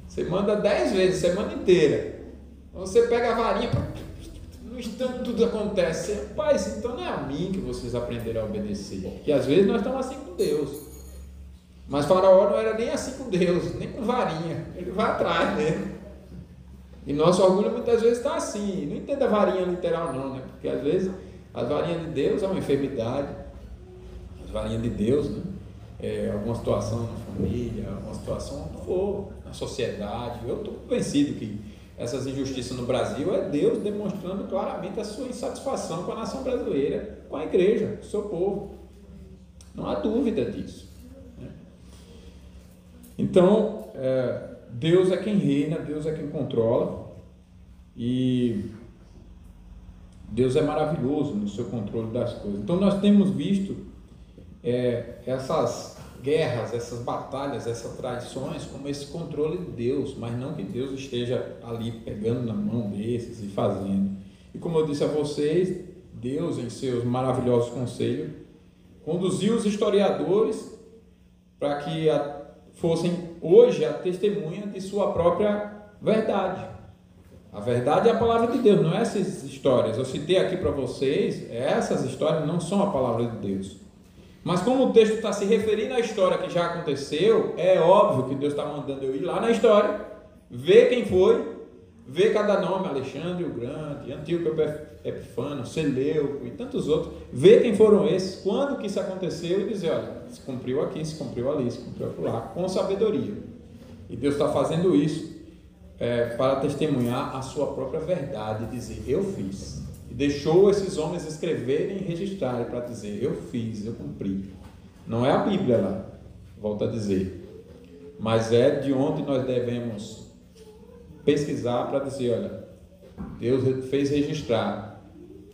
Você manda 10 vezes, semana inteira. Você pega a varinha, no instante tudo acontece. Você, pai, então não é a mim que vocês aprenderam a obedecer. E às vezes nós estamos assim com Deus. Mas Faraó não era nem assim com Deus, nem com varinha. Ele vai atrás mesmo. E nosso orgulho muitas vezes está assim. Não entenda a varinha literal não, né? Porque às vezes as varinhas de Deus é uma enfermidade. As varinhas de Deus, né? É alguma situação na família, alguma situação onde for, na sociedade. Eu estou convencido que essas injustiças no Brasil é Deus demonstrando claramente a sua insatisfação com a nação brasileira, com a igreja, com o seu povo. Não há dúvida disso. Então, Deus é quem reina, Deus é quem controla, e Deus é maravilhoso no seu controle das coisas. Então nós temos visto essas guerras, essas batalhas, essas traições como esse controle de Deus, mas não que Deus esteja ali pegando na mão desses e fazendo. E como eu disse a vocês, Deus, em seus maravilhosos conselhos, conduziu os historiadores para que fossem hoje a testemunha de sua própria verdade. A verdade é a palavra de Deus, não é essas histórias. Eu citei aqui para vocês, essas histórias não são a palavra de Deus. Mas como o texto está se referindo à história que já aconteceu, é óbvio que Deus está mandando eu ir lá na história, ver quem foi, ver cada nome, Alexandre o Grande, Antíoco Epifânio, Seleuco e tantos outros, ver quem foram esses, quando que isso aconteceu e dizer, olha, se cumpriu aqui, se cumpriu ali, se cumpriu acolá, com sabedoria. E Deus está fazendo isso para testemunhar a sua própria verdade, dizer, eu fiz. E deixou esses homens escreverem e registrarem para dizer, eu fiz, eu cumpri. Não é a Bíblia lá, volto a dizer, mas é de onde nós devemos pesquisar para dizer, olha, Deus fez registrar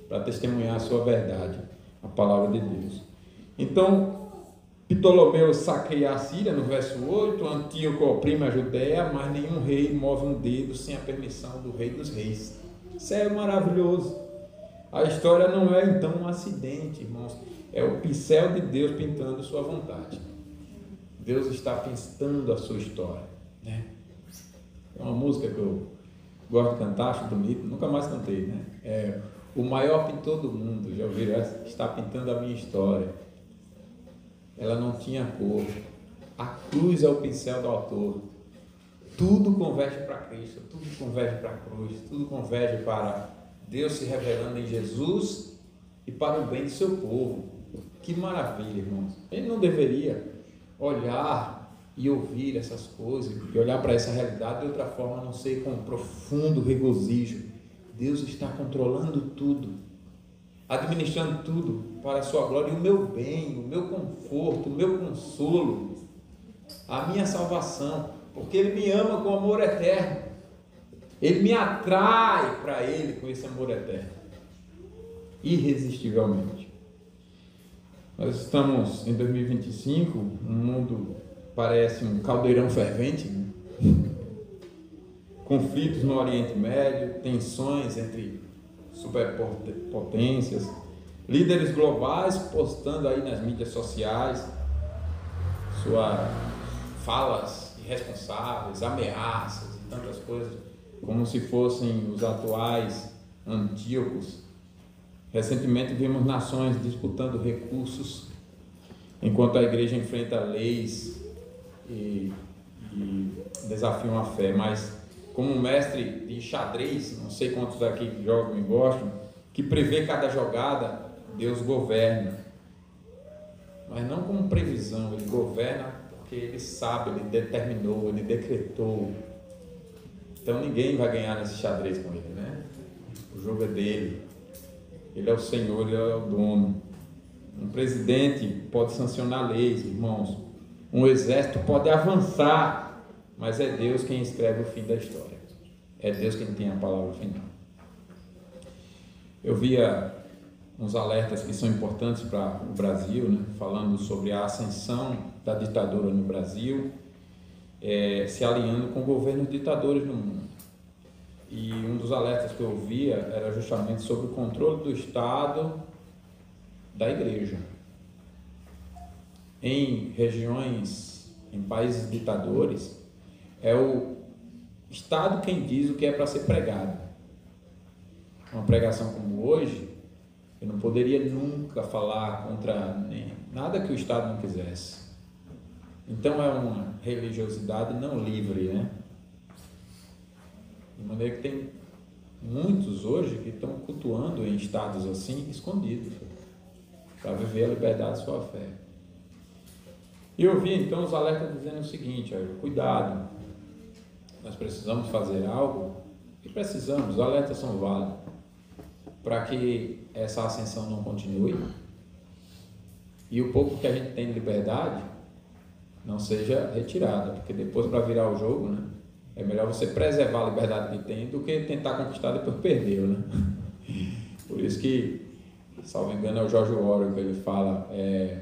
para testemunhar a sua verdade, a palavra de Deus. Então, Ptolomeu saqueia a Síria, no verso 8, Antíoco oprime a Judéia, mas nenhum rei move um dedo sem a permissão do Rei dos Reis. Isso é maravilhoso. A história não é então um acidente, irmãos, é o pincel de Deus pintando sua vontade. Deus está pintando a sua história, né? É uma música que eu gosto de cantar, acho bonito, nunca mais cantei, né? O maior pintor do mundo, já ouviram essa? Está pintando a minha história. Ela não tinha cor. A cruz é o pincel do autor. Tudo converge para Cristo, tudo converge para a cruz, tudo converge para Deus se revelando em Jesus e para o bem do seu povo. Que maravilha, irmãos. Ele não deveria olhar e ouvir essas coisas e olhar para essa realidade de outra forma, a não ser com um profundo regozijo Deus está controlando tudo, administrando tudo para a sua glória, e o meu bem, o meu conforto, o meu consolo, a minha salvação, porque Ele me ama com amor eterno, Ele me atrai para Ele com esse amor eterno, irresistivelmente. Nós estamos em 2025, um mundo parece um caldeirão fervente, né? Conflitos no Oriente Médio, tensões entre superpotências, líderes globais postando aí nas mídias sociais suas falas irresponsáveis, ameaças e tantas coisas, como se fossem os atuais antíocos. Recentemente vimos nações disputando recursos, enquanto a igreja enfrenta leis e desafiam a fé. Mas como um mestre de xadrez, não sei quantos daqui jogam e gostam, que prevê cada jogada, Deus governa. Mas não como previsão, Ele governa porque Ele sabe, Ele determinou, Ele decretou. Então ninguém vai ganhar nesse xadrez com Ele, né? O jogo é dele. Ele é o Senhor, Ele é o dono. Um presidente pode sancionar leis, irmãos. Um exército pode avançar, mas é Deus quem escreve o fim da história. É Deus quem tem a palavra final. Eu via uns alertas que são importantes para o Brasil, né? Falando sobre a ascensão da ditadura no Brasil, se alinhando com governos ditadores no mundo. E um dos alertas que eu via era justamente sobre o controle do Estado da igreja. Em regiões, em países ditadores, é o Estado quem diz o que é para ser pregado. Uma pregação como hoje, eu não poderia nunca falar contra nada que o Estado não quisesse. Então é uma religiosidade não livre, né? De maneira que tem muitos hoje que estão cultuando em estados assim, escondidos, para viver a liberdade de sua fé. E eu vi então os alertas dizendo o seguinte: cuidado, nós precisamos fazer algo, e precisamos, os alertas são válidos, para que essa ascensão não continue e o pouco que a gente tem de liberdade não seja retirada, porque depois, para virar o jogo, né, é melhor você preservar a liberdade que tem do que tentar conquistar e depois perdeu, né? Por isso que, salvo engano, é o George Orwell que ele fala,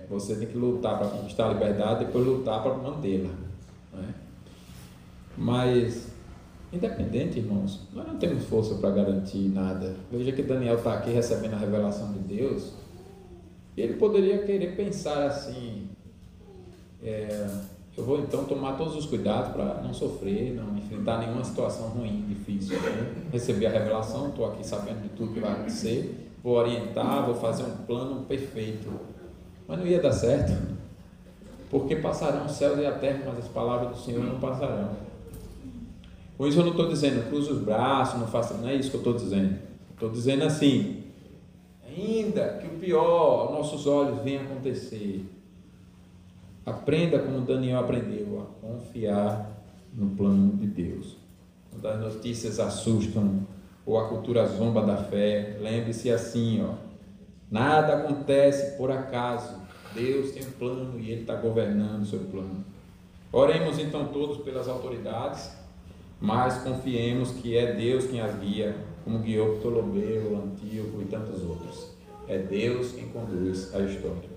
você tem que lutar para conquistar a liberdade e depois lutar para mantê-la, né? Mas, independente, irmãos, nós não temos força para garantir nada. Veja que Daniel está aqui recebendo a revelação de Deus, e ele poderia querer pensar assim, eu vou então tomar todos os cuidados para não sofrer, não enfrentar nenhuma situação ruim, difícil, né? Receber a revelação, estou aqui sabendo de tudo que vai acontecer, vou orientar, vou fazer um plano perfeito. Mas não ia dar certo, porque passarão os céus e a terra, mas as palavras do Senhor não passarão. Com isso eu não estou dizendo cruze os braços, não é isso que eu estou dizendo. Estou dizendo assim, ainda que o pior aos nossos olhos venha acontecer, aprenda como Daniel aprendeu, a confiar no plano de Deus. Quando as notícias assustam ou a cultura zomba da fé, lembre-se assim, nada acontece por acaso. Deus tem um plano e Ele está governando o seu plano. Oremos então todos pelas autoridades, mas confiemos que é Deus quem as guia, como guiou Ptolomeu, Antíoco e tantos outros. É Deus quem conduz a história.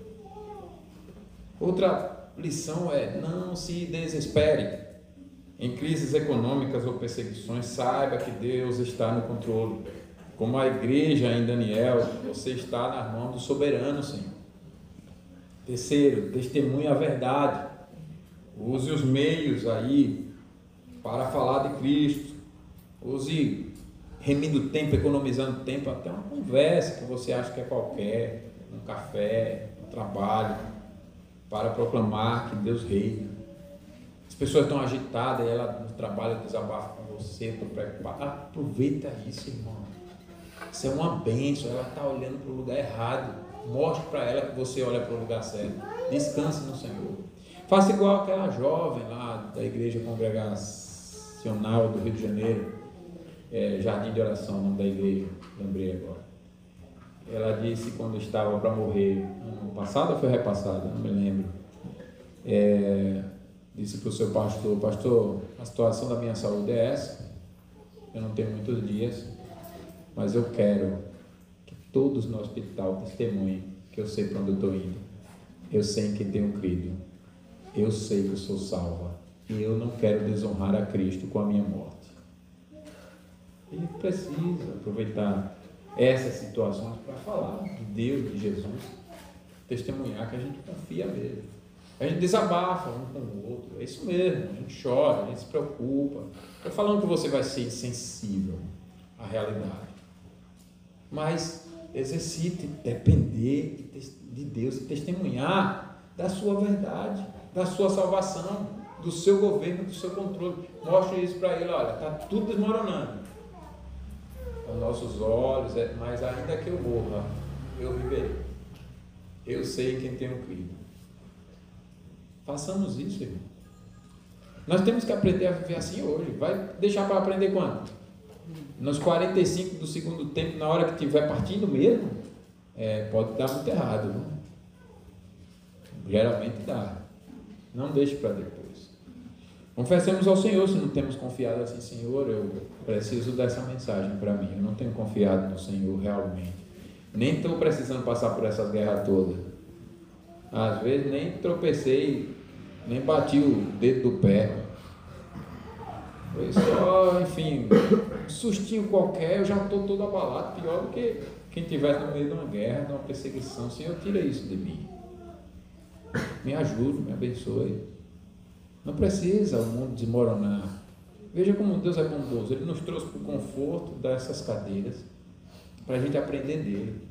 Outra lição é: não se desespere. Em crises econômicas ou perseguições, saiba que Deus está no controle. Como a igreja em Daniel, você está nas mãos do soberano, Senhor. Terceiro, testemunhe a verdade. Use os meios aí para falar de Cristo. Use remindo tempo, economizando tempo, até uma conversa que você acha que é qualquer, um café, um trabalho, para proclamar que Deus reina. As pessoas estão agitadas e ela no trabalho desabafa com você, estou preocupado. Aproveita isso, irmão. Isso é uma bênção. Ela está olhando para o lugar errado. Mostre para ela que você olha para o lugar certo. Descanse no Senhor. Faça igual aquela jovem lá da igreja congregacional do Rio de Janeiro. Jardim de Oração, o nome da igreja, lembrei agora. Ela disse quando estava para morrer, ano passado ou foi repassado, não me lembro, disse para o seu pastor, a situação da minha saúde é essa, eu não tenho muitos dias, mas eu quero que todos no hospital testemunhem que eu sei para onde eu estou indo, eu sei em quem tenho crido, eu sei que eu sou salva e eu não quero desonrar a Cristo com a minha morte. Ele precisa aproveitar essas situações para falar de Deus, de Jesus, testemunhar que a gente confia nele. A gente desabafa um com o outro, é isso mesmo, a gente chora, a gente se preocupa. Estou falando que você vai ser insensível à realidade, mas exercite depender de Deus e testemunhar da sua verdade, da sua salvação, do seu governo, do seu controle. Mostre isso para ele, olha, está tudo desmoronando aos nossos olhos, mas ainda que eu morra, eu viverei. Eu sei em quem tenho crido. Façamos isso, irmão. Nós temos que aprender a viver assim hoje. Vai deixar para aprender quando? Nos 45 do segundo tempo, na hora que estiver partindo mesmo? Pode dar muito errado, viu? Geralmente dá. Não deixe para depois. Confessemos ao Senhor se não temos confiado assim, Senhor, eu preciso dessa mensagem para mim. Eu não tenho confiado no Senhor realmente. Nem estou precisando passar por essas guerras todas. Às vezes nem tropecei, nem bati o dedo do pé. Foi só, enfim, um sustinho qualquer, eu já estou todo abalado, pior do que quem estivesse no meio de uma guerra, de uma perseguição. Senhor, tira isso de mim. Me ajude, me abençoe. Não precisa o mundo desmoronar. Veja como Deus é bondoso. Ele nos trouxe para o conforto dessas cadeiras, para a gente aprender dele.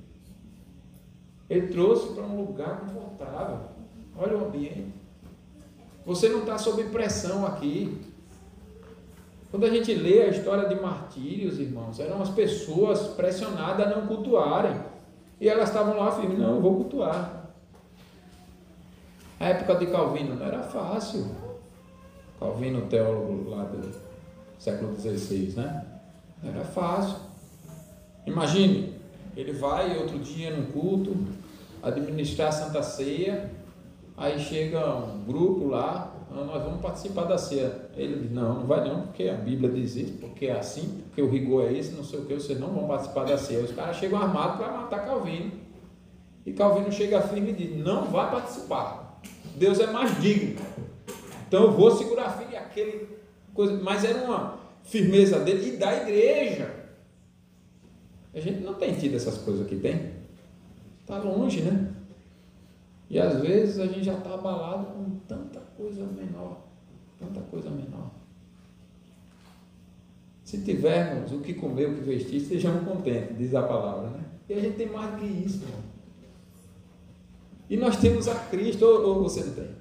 Ele trouxe para um lugar confortável. Olha o ambiente. Você não está sob pressão aqui. Quando a gente lê a história de martírios, irmãos, eram as pessoas pressionadas a não cultuarem. E elas estavam lá firmes, não, eu vou cultuar. A época de Calvino não era fácil. Calvino, teólogo lá do século XVI, né? Não era fácil. Imagine, ele vai outro dia num culto, administrar a Santa Ceia, aí chega um grupo lá, nós vamos participar da ceia. Ele diz, não vai não, porque a Bíblia diz isso, porque é assim, porque o rigor é esse, não sei o que, vocês não vão participar da ceia. Os caras chegam armados para matar Calvino. E Calvino chega firme e diz, não vai participar. Deus é mais digno. Então eu vou segurar firme aquele coisa, mas era uma firmeza dele e da igreja. A gente não tem tido essas coisas aqui, tem? Está longe, né? E às vezes a gente já está abalado com tanta coisa menor. Tanta coisa menor. Se tivermos o que comer, o que vestir, sejamos contentes, diz a palavra, né? E a gente tem mais do que isso, irmão. E nós temos a Cristo, ou você não tem?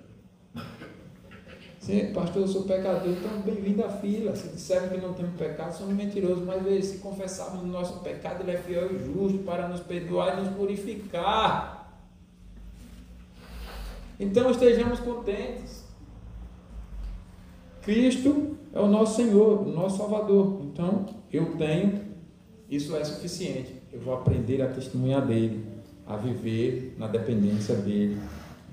Sim, pastor, eu sou pecador, então bem-vindo à fila. Se dissermos que não temos pecado, somos mentirosos, mas se confessarmos o nosso pecado, Ele é fiel e justo para nos perdoar e nos purificar. Então estejamos contentes. Cristo é o nosso Senhor, o nosso Salvador. Então eu tenho, isso é suficiente. Eu vou aprender a testemunhar dele, a viver na dependência dele,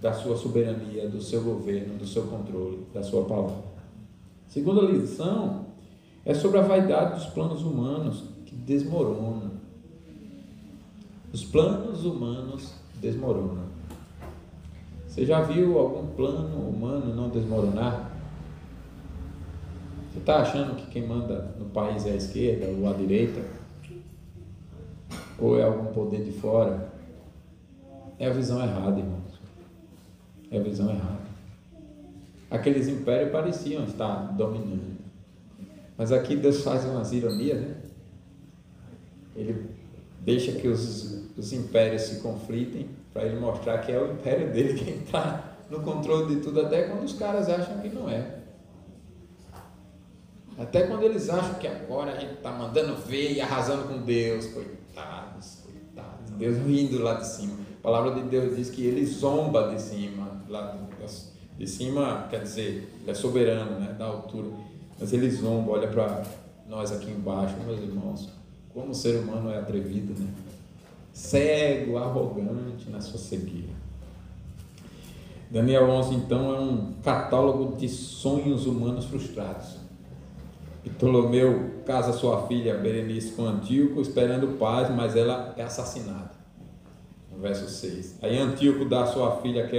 da sua soberania, do seu governo, do seu controle, da sua palavra. Segunda lição é sobre a vaidade dos planos humanos que desmoronam. Os planos humanos desmoronam. Você já viu algum plano humano não desmoronar? Você está achando que quem manda no país é a esquerda ou a direita? Ou é algum poder de fora? É a visão errada, irmãos. É a visão errada. Aqueles impérios pareciam estar dominando. Mas aqui Deus faz umas ironias, né? Ele deixa que os impérios se conflitem para ele mostrar que é o império dele quem está no controle de tudo, até quando os caras acham que não é. Até quando eles acham que agora a gente está mandando ver e arrasando com Deus. Coitados, coitados. Deus rindo lá de cima. A palavra de Deus diz que ele zomba de cima. Lá de cima, quer dizer, ele é soberano, né, da altura. Mas ele zomba, olha para nós aqui embaixo, meus irmãos, como o ser humano é atrevido, né? Cego, arrogante na sua cegueira. Daniel 11, então, é um catálogo de sonhos humanos frustrados. Ptolomeu casa sua filha Berenice com Antíoco, esperando paz, mas ela é assassinada. No verso 6. Aí Antíoco dá sua filha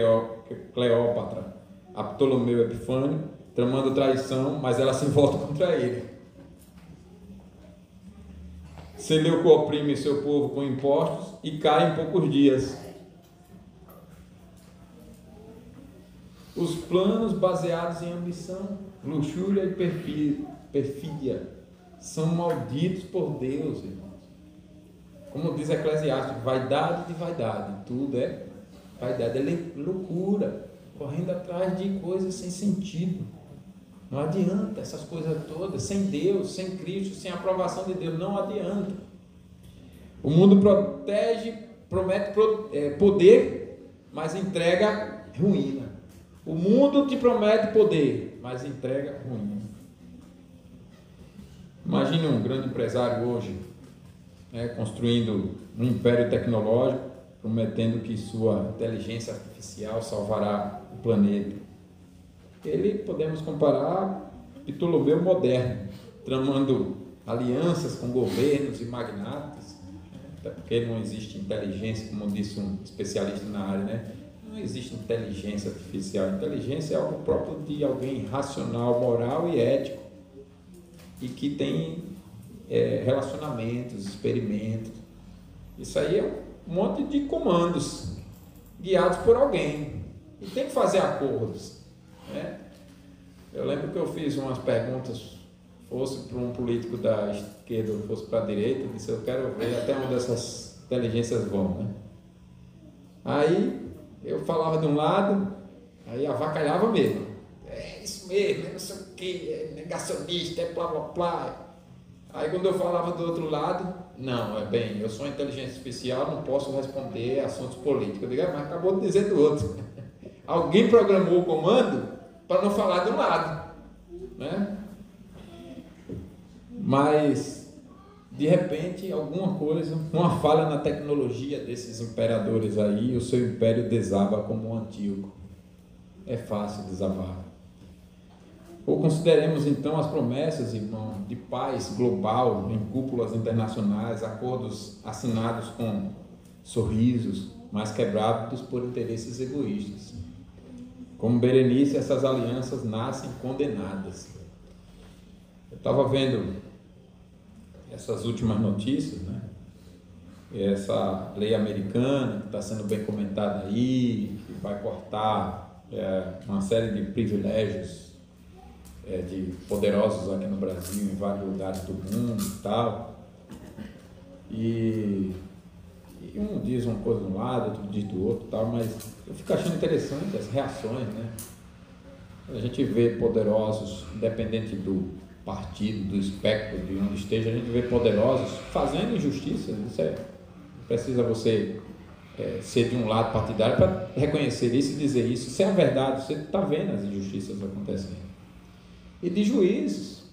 Cleópatra a Ptolomeu Epifânio, tramando traição, mas ela se volta contra ele. Seleuco oprime seu povo com impostos e cai em poucos dias. Os planos baseados em ambição, luxúria e perfídia são malditos por Deus, irmãos. Como diz Eclesiastes, vaidade de vaidade, tudo é vaidade, é loucura, correndo atrás de coisas sem sentido. Não adianta essas coisas todas, sem Deus, sem Cristo, sem a aprovação de Deus, não adianta. O mundo promete poder, mas entrega ruína. O mundo te promete poder, mas entrega ruína. Imagine um grande empresário hoje, construindo um império tecnológico, prometendo que sua inteligência artificial salvará o planeta. Ele, podemos comparar, Ptolomeu moderno, tramando alianças com governos e magnatas, até porque não existe inteligência, como disse um especialista na área, né? Não existe inteligência artificial. Inteligência é algo próprio de alguém racional, moral e ético, e que tem relacionamentos, experimentos. Isso aí é um monte de comandos guiados por alguém, e tem que fazer acordos. Eu lembro que eu fiz umas perguntas, fosse para um político da esquerda ou fosse para a direita, eu disse, eu quero ver até onde essas inteligências vão, né? Aí eu falava de um lado, aí avacalhava mesmo, é isso mesmo, não sei o que, é negacionista, é blá blá blá. Aí quando eu falava do outro lado, não, eu sou uma inteligência artificial, não posso responder assuntos políticos. Eu digo, mas acabou de dizer do outro. Alguém programou o comando para não falar de um lado, né? Mas, de repente, alguma coisa, uma falha na tecnologia desses imperadores aí, o seu império desaba como um Antíoco. É fácil desabar. Ou consideremos então as promessas, irmão, de paz global em cúpulas internacionais, acordos assinados com sorrisos, mas quebrados por interesses egoístas. Como Berenice, essas alianças nascem condenadas. Eu estava vendo essas últimas notícias, né? Essa lei americana que está sendo bem comentada aí, que vai cortar uma série de privilégios de poderosos aqui no Brasil, em vários lugares do mundo e tal. E um diz uma coisa de um lado, outro diz do outro e tal, mas eu fico achando interessante as reações, né? A gente vê poderosos, independente do partido, do espectro de onde esteja, a gente vê poderosos fazendo injustiça. Isso não precisa você ser de um lado partidário para reconhecer isso e dizer isso. Isso é a verdade, você está vendo as injustiças acontecendo. E de juízes,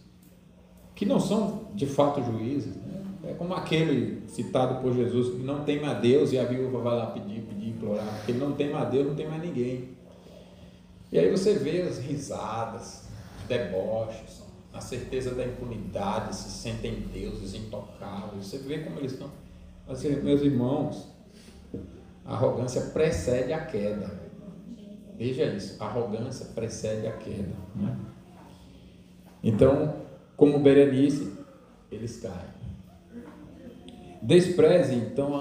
que não são de fato juízes, né? É como aquele citado por Jesus, que não teme a Deus, e a viúva vai lá pedir, implorar, porque ele não teme a Deus, não tem mais ninguém. E aí você vê as risadas, os deboches, a certeza da impunidade, se sentem deuses intocáveis, você vê como eles estão. Mas, meus irmãos, a arrogância precede a queda. Veja isso, a arrogância precede a queda, né? Então, como Berenice, eles caem. Despreze, então,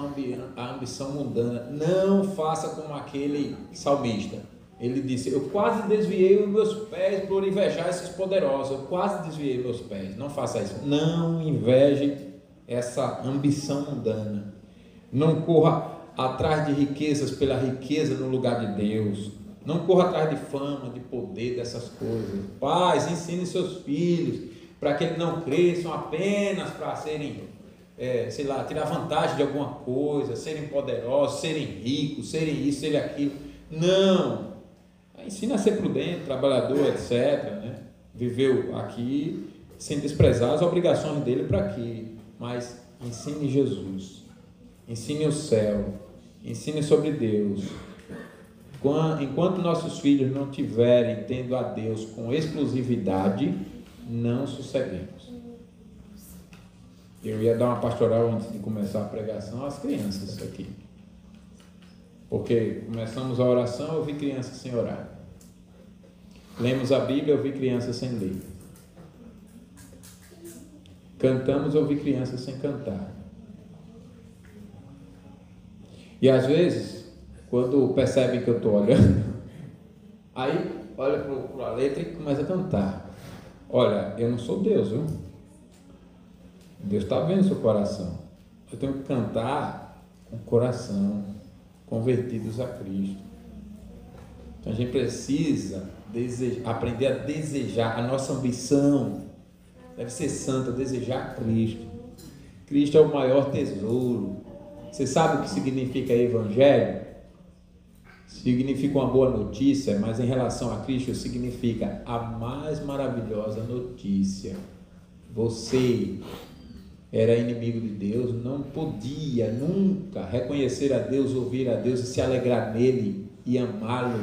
a ambição mundana. Não faça como aquele salmista. Ele disse, eu quase desviei os meus pés por invejar esses poderosos. Eu quase desviei meus pés. Não faça isso. Não inveje essa ambição mundana. Não corra atrás de riquezas pela riqueza no lugar de Deus. Não corra atrás de fama, de poder, dessas coisas. Pais, ensine seus filhos para que eles não cresçam apenas para serem, tirar vantagem de alguma coisa, serem poderosos, serem ricos, serem isso, serem aquilo. Não. Ensina a ser prudente, trabalhador, etc., né? Viveu aqui, sem desprezar as obrigações dele para quê? Mas ensine Jesus, ensine o céu, ensine sobre Deus. Enquanto nossos filhos não tiverem tendo a Deus com exclusividade, não sosseguemos. Eu ia dar uma pastoral antes de começar a pregação às crianças aqui. Porque começamos a oração, eu vi crianças sem orar. Lemos a Bíblia, eu vi crianças sem ler. Cantamos, eu vi crianças sem cantar. E às vezes, quando percebem que eu estou olhando, aí olha para a letra e começa a cantar. Olha, eu não sou Deus, viu? Deus está vendo o seu coração. Eu tenho que cantar com o coração, convertidos a Cristo. Então a gente precisa aprender a desejar. A nossa ambição deve ser santa, desejar Cristo. Cristo é o maior tesouro. Você sabe o que significa evangelho? Significa uma boa notícia, mas em relação a Cristo significa a mais maravilhosa notícia. Você era inimigo de Deus, não podia nunca reconhecer a Deus, ouvir a Deus e se alegrar nele e amá-lo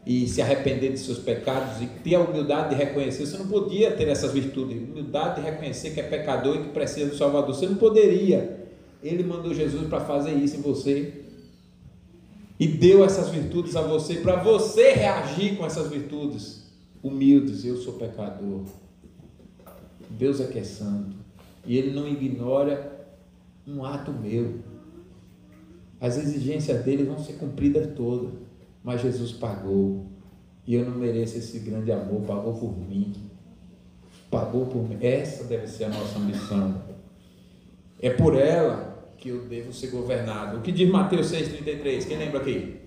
e se arrepender de seus pecados e ter a humildade de reconhecer. Você não podia ter essas virtudes, humildade de reconhecer que é pecador e que precisa do Salvador. Você não poderia. Ele mandou Jesus para fazer isso em você e deu essas virtudes a você para você reagir com essas virtudes humildes. Eu sou pecador, Deus é que é santo e Ele não ignora um ato meu. As exigências dele vão ser cumpridas todas, mas Jesus pagou e eu não mereço esse grande amor. Pagou por mim, pagou por mim. Essa deve ser a nossa ambição. É por ela que eu devo ser governado. O que diz Mateus 6,33? Quem lembra aqui?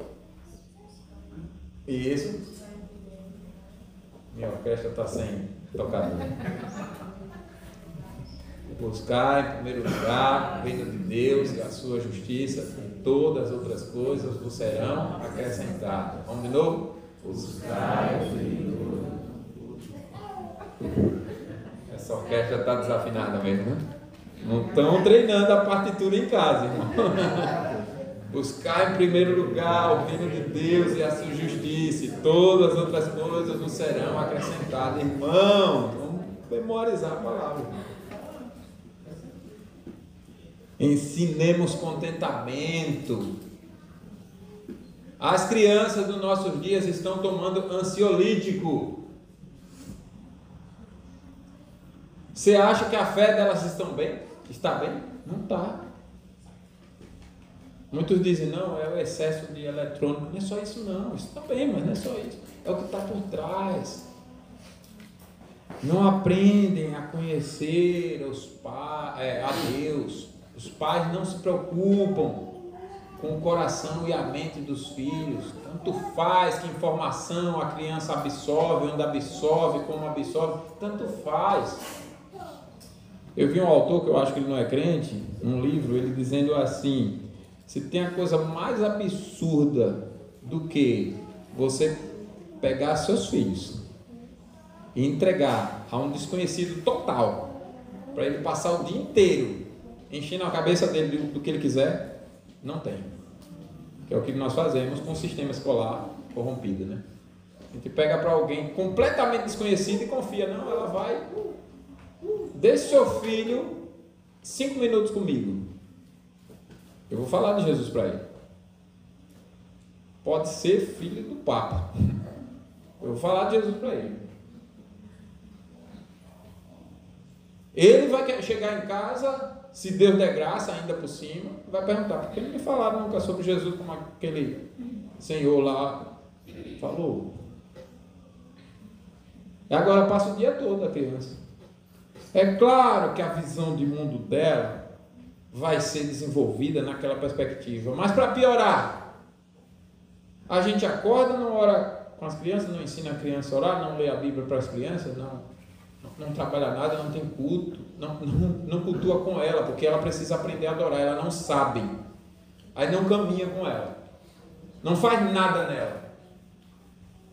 Isso. Minha orquestra está sem tocador. Buscar em primeiro lugar o reino de Deus e a sua justiça, e todas as outras coisas vos serão acrescentadas. Vamos de novo? Buscar o reino. Essa orquestra está desafinada mesmo, né? Não estão treinando a partitura em casa, irmão. Buscar em primeiro lugar o reino de Deus e a sua justiça, e todas as outras coisas nos serão acrescentadas. Irmão, vamos memorizar a palavra. Ensinemos contentamento. As crianças dos nossos dias estão tomando ansiolítico. Você acha que a fé delas está bem? Não está. Muitos dizem, não, é o excesso de eletrônico. Não é só isso não, isso está bem, mas não é só isso. É o que está por trás. Não aprendem a conhecer a Deus. Os pais não se preocupam com o coração e a mente dos filhos. Tanto faz que informação a criança absorve, onde absorve, como absorve. Tanto faz. Eu vi um autor, que eu acho que ele não é crente, um livro, ele dizendo assim: se tem a coisa mais absurda do que você pegar seus filhos e entregar a um desconhecido total, para ele passar o dia inteiro enchendo a cabeça dele do que ele quiser, não tem. Que é o que nós fazemos com o sistema escolar corrompido, né? A gente pega para alguém completamente desconhecido e confia, não, ela vai... Deixe seu filho 5 minutos comigo. Eu vou falar de Jesus para ele. Pode ser filho do Papa. Eu vou falar de Jesus para ele. Ele vai chegar em casa, se Deus der graça ainda por cima, vai perguntar, por que não me falaram nunca sobre Jesus como aquele senhor lá falou? E agora passa o dia todo a criança. É claro que a visão de mundo dela vai ser desenvolvida naquela perspectiva, mas para piorar, a gente acorda, não ora com as crianças, não ensina a criança a orar, não lê a Bíblia para as crianças, não trabalha nada, não tem culto, não cultua com ela, porque ela precisa aprender a adorar, ela não sabe, aí não caminha com ela, não faz nada nela.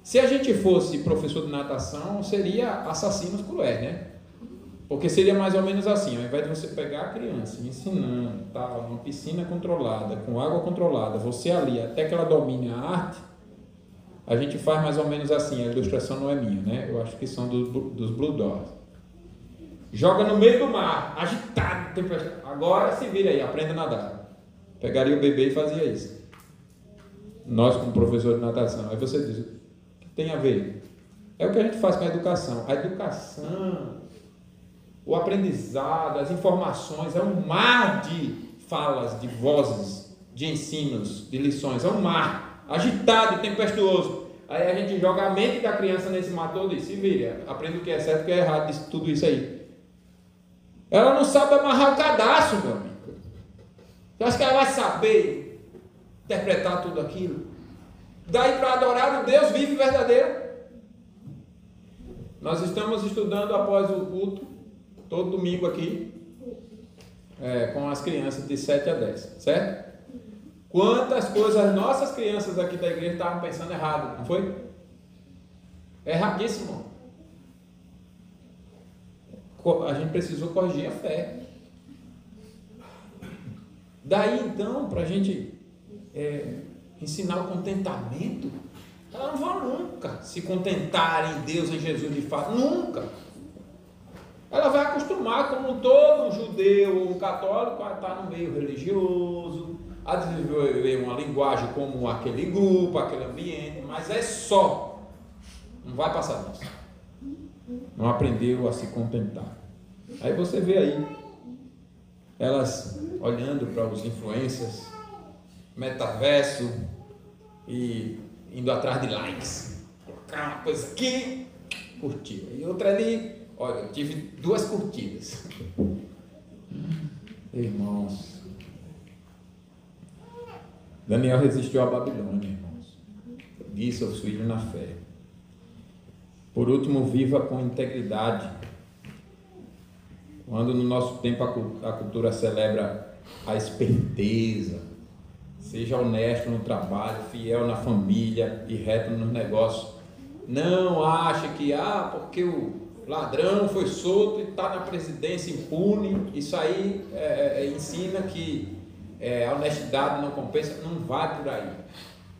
Se a gente fosse professor de natação, seria assassinos cruéis, né? Porque seria mais ou menos assim, ao invés de você pegar a criança ensinando, tal, numa piscina controlada, com água controlada, você ali, até que ela domine a arte, a gente faz mais ou menos assim, a ilustração não é minha, né? Eu acho que são dos Blue Dogs. Joga no meio do mar, agitado, tempestade. Agora se vira aí, aprenda a nadar. Pegaria o bebê e fazia isso. Nós, como professor de natação. Aí você diz, o que tem a ver? É o que a gente faz com a educação. A educação, o aprendizado, as informações, é um mar de falas, de vozes, de ensinos, de lições. É um mar agitado e tempestuoso. Aí a gente joga a mente da criança nesse mar todo e se vira. Aprende o que é certo e o que é errado de tudo isso aí. Ela não sabe amarrar o cadastro, meu amigo. Você acha que ela vai saber interpretar tudo aquilo? Daí para adorar o Deus vivo e verdadeiro. Nós estamos estudando após o culto, todo domingo aqui, com as crianças de 7 a 10, certo? Quantas coisas nossas crianças aqui da igreja estavam pensando errado, não foi? Erradíssimo. A gente precisou corrigir a fé. Daí então, para a gente ensinar o contentamento, ela não vai nunca se contentar em Deus, em Jesus de fato, nunca. Ela vai acostumar, como todo um judeu ou um católico, a estar no meio religioso, a desenvolver uma linguagem como aquele grupo, aquele ambiente, mas é só. Não vai passar disso. Não aprendeu a se contentar. Aí você vê aí, elas olhando para os influencers, metaverso e indo atrás de likes. Colocar uma coisa aqui, curtiu. E outra ali, olha, eu tive 2 curtidas. Irmãos, Daniel resistiu à Babilônia, irmãos. Disse aos filhos na fé. Por último, viva com integridade. Quando no nosso tempo a cultura celebra a esperteza, seja honesto no trabalho, fiel na família e reto nos negócios. Não ache que, porque o ladrão foi solto e está na presidência impune, isso aí ensina que a honestidade não compensa. Não vai por aí.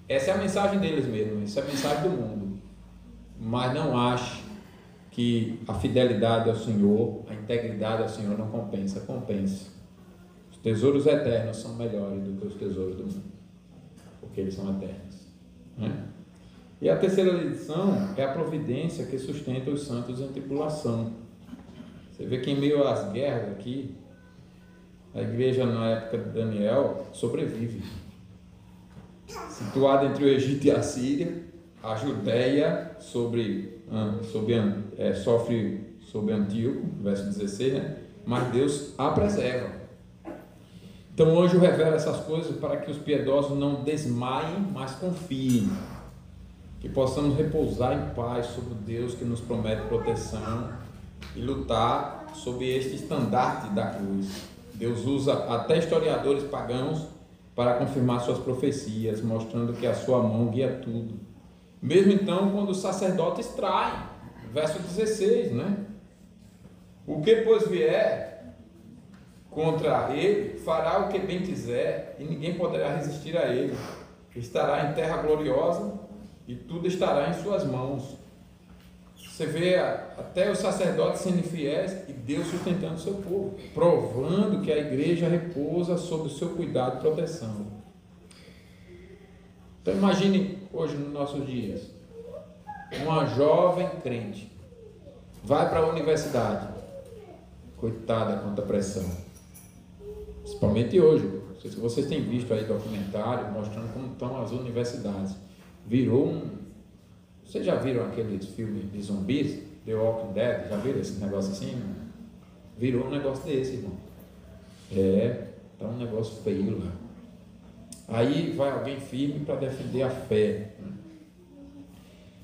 Essa é a mensagem deles mesmo, essa é a mensagem do mundo. Mas não ache que a fidelidade ao Senhor, a integridade ao Senhor não compensa. Compensa. Os tesouros eternos são melhores do que os tesouros do mundo, porque eles são eternos, né? E a terceira lição é a providência que sustenta os santos em tribulação. Você vê que em meio às guerras aqui, a igreja na época de Daniel sobrevive. Situada entre o Egito e a Síria, a Judéia sofre sob Antíoco, verso 16, né? Mas Deus a preserva. Então o anjo revela essas coisas para que os piedosos não desmaiem, mas confiem. Que possamos repousar em paz sobre Deus que nos promete proteção e lutar sob este estandarte da cruz. Deus usa até historiadores pagãos para confirmar suas profecias, mostrando que a sua mão guia tudo. Mesmo então, quando os sacerdotes traem, verso 16, né? O que pois vier contra ele, fará o que bem quiser, e ninguém poderá resistir a ele. Estará em terra gloriosa, e tudo estará em suas mãos. Você vê até os sacerdotes sendo fiéis e Deus sustentando o seu povo, provando que a igreja repousa sob o seu cuidado e proteção. Então imagine hoje nos nossos dias, uma jovem crente vai para a universidade, coitada quanto a pressão, principalmente hoje. Não sei se vocês têm visto aí documentário mostrando como estão as universidades. Vocês já viram aqueles filmes de zumbis, The Walking Dead? Já viram esse negócio assim? Virou um negócio desse, irmão. Tá um negócio feio lá. Aí vai alguém firme para defender a fé.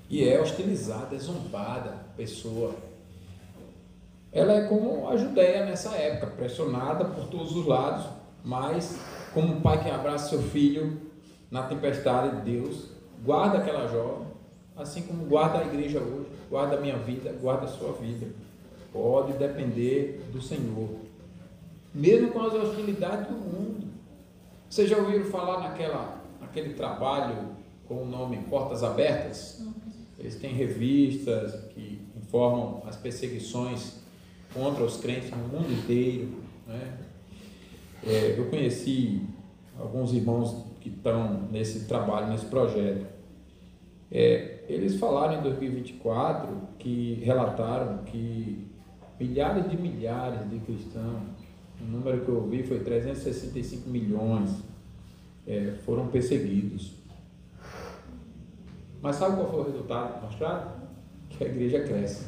E é hostilizada, é zombada a pessoa. Ela é como a Judéia nessa época, pressionada por todos os lados, mas como um pai que abraça seu filho na tempestade de Deus, guarda aquela jovem, assim como guarda a igreja hoje, guarda a minha vida, guarda a sua vida. pode depender do Senhor, mesmo com as hostilidades do mundo. Vocês já ouviram falar naquele trabalho com o nome Portas Abertas? Eles têm revistas que informam as perseguições contra os crentes no mundo inteiro, né? Eu conheci alguns irmãos que estão nesse trabalho, nesse projeto. Eles falaram em 2024 que relataram que milhares de cristãos, o número que eu ouvi foi 365 milhões, foram perseguidos. Mas sabe qual foi o resultado mostrado? Que a igreja cresce.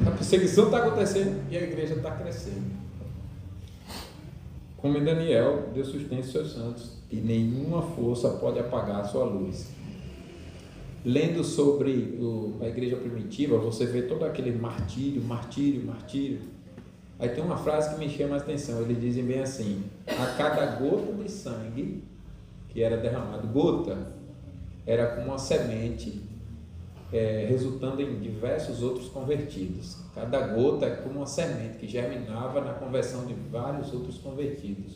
A perseguição está acontecendo e a igreja está crescendo. Como em Daniel, Deus sustenta os seus santos e nenhuma força pode apagar a sua luz. Lendo sobre a igreja primitiva, você vê todo aquele martírio. Aí tem uma frase que me chama a atenção. Eles dizem bem assim: a cada gota de sangue que era derramado, gota, era como uma semente, resultando em diversos outros convertidos. Cada gota é como uma semente que germinava na conversão de vários outros convertidos.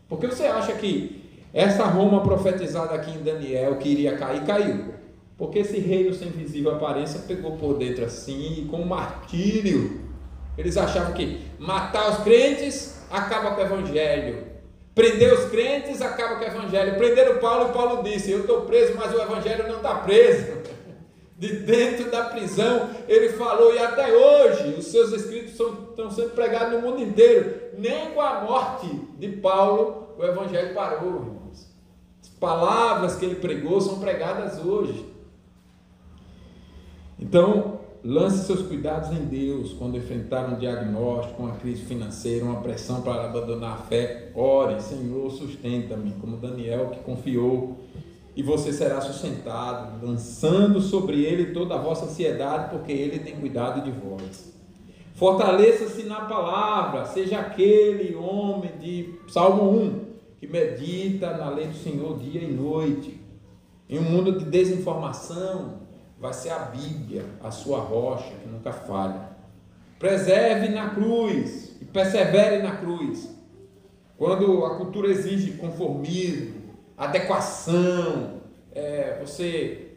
Por que você acha que essa Roma profetizada aqui em Daniel, que iria cair, caiu? Porque esse reino sem visível aparência pegou por dentro assim, com martírio. Eles achavam que matar os crentes acaba com o evangelho, prender os crentes acaba com o evangelho. Prenderam Paulo e Paulo disse: eu estou preso, mas o evangelho não está preso. De dentro da prisão ele falou, e até hoje os seus escritos estão sendo pregados no mundo inteiro. Nem com a morte de Paulo o evangelho parou, irmãos. As palavras que ele pregou são pregadas hoje. Então, lance seus cuidados em Deus quando enfrentar um diagnóstico, uma crise financeira, uma pressão para abandonar a fé. Ore: Senhor, sustenta-me, como Daniel, que confiou, e você será sustentado, lançando sobre ele toda a vossa ansiedade, porque ele tem cuidado de vós. Fortaleça-se na palavra, seja aquele homem de Salmo 1, que medita na lei do Senhor dia e noite. Em um mundo de desinformação, vai ser a Bíblia, a sua rocha, que nunca falha. Preserve na cruz e persevere na cruz. Quando a cultura exige conformismo, adequação, você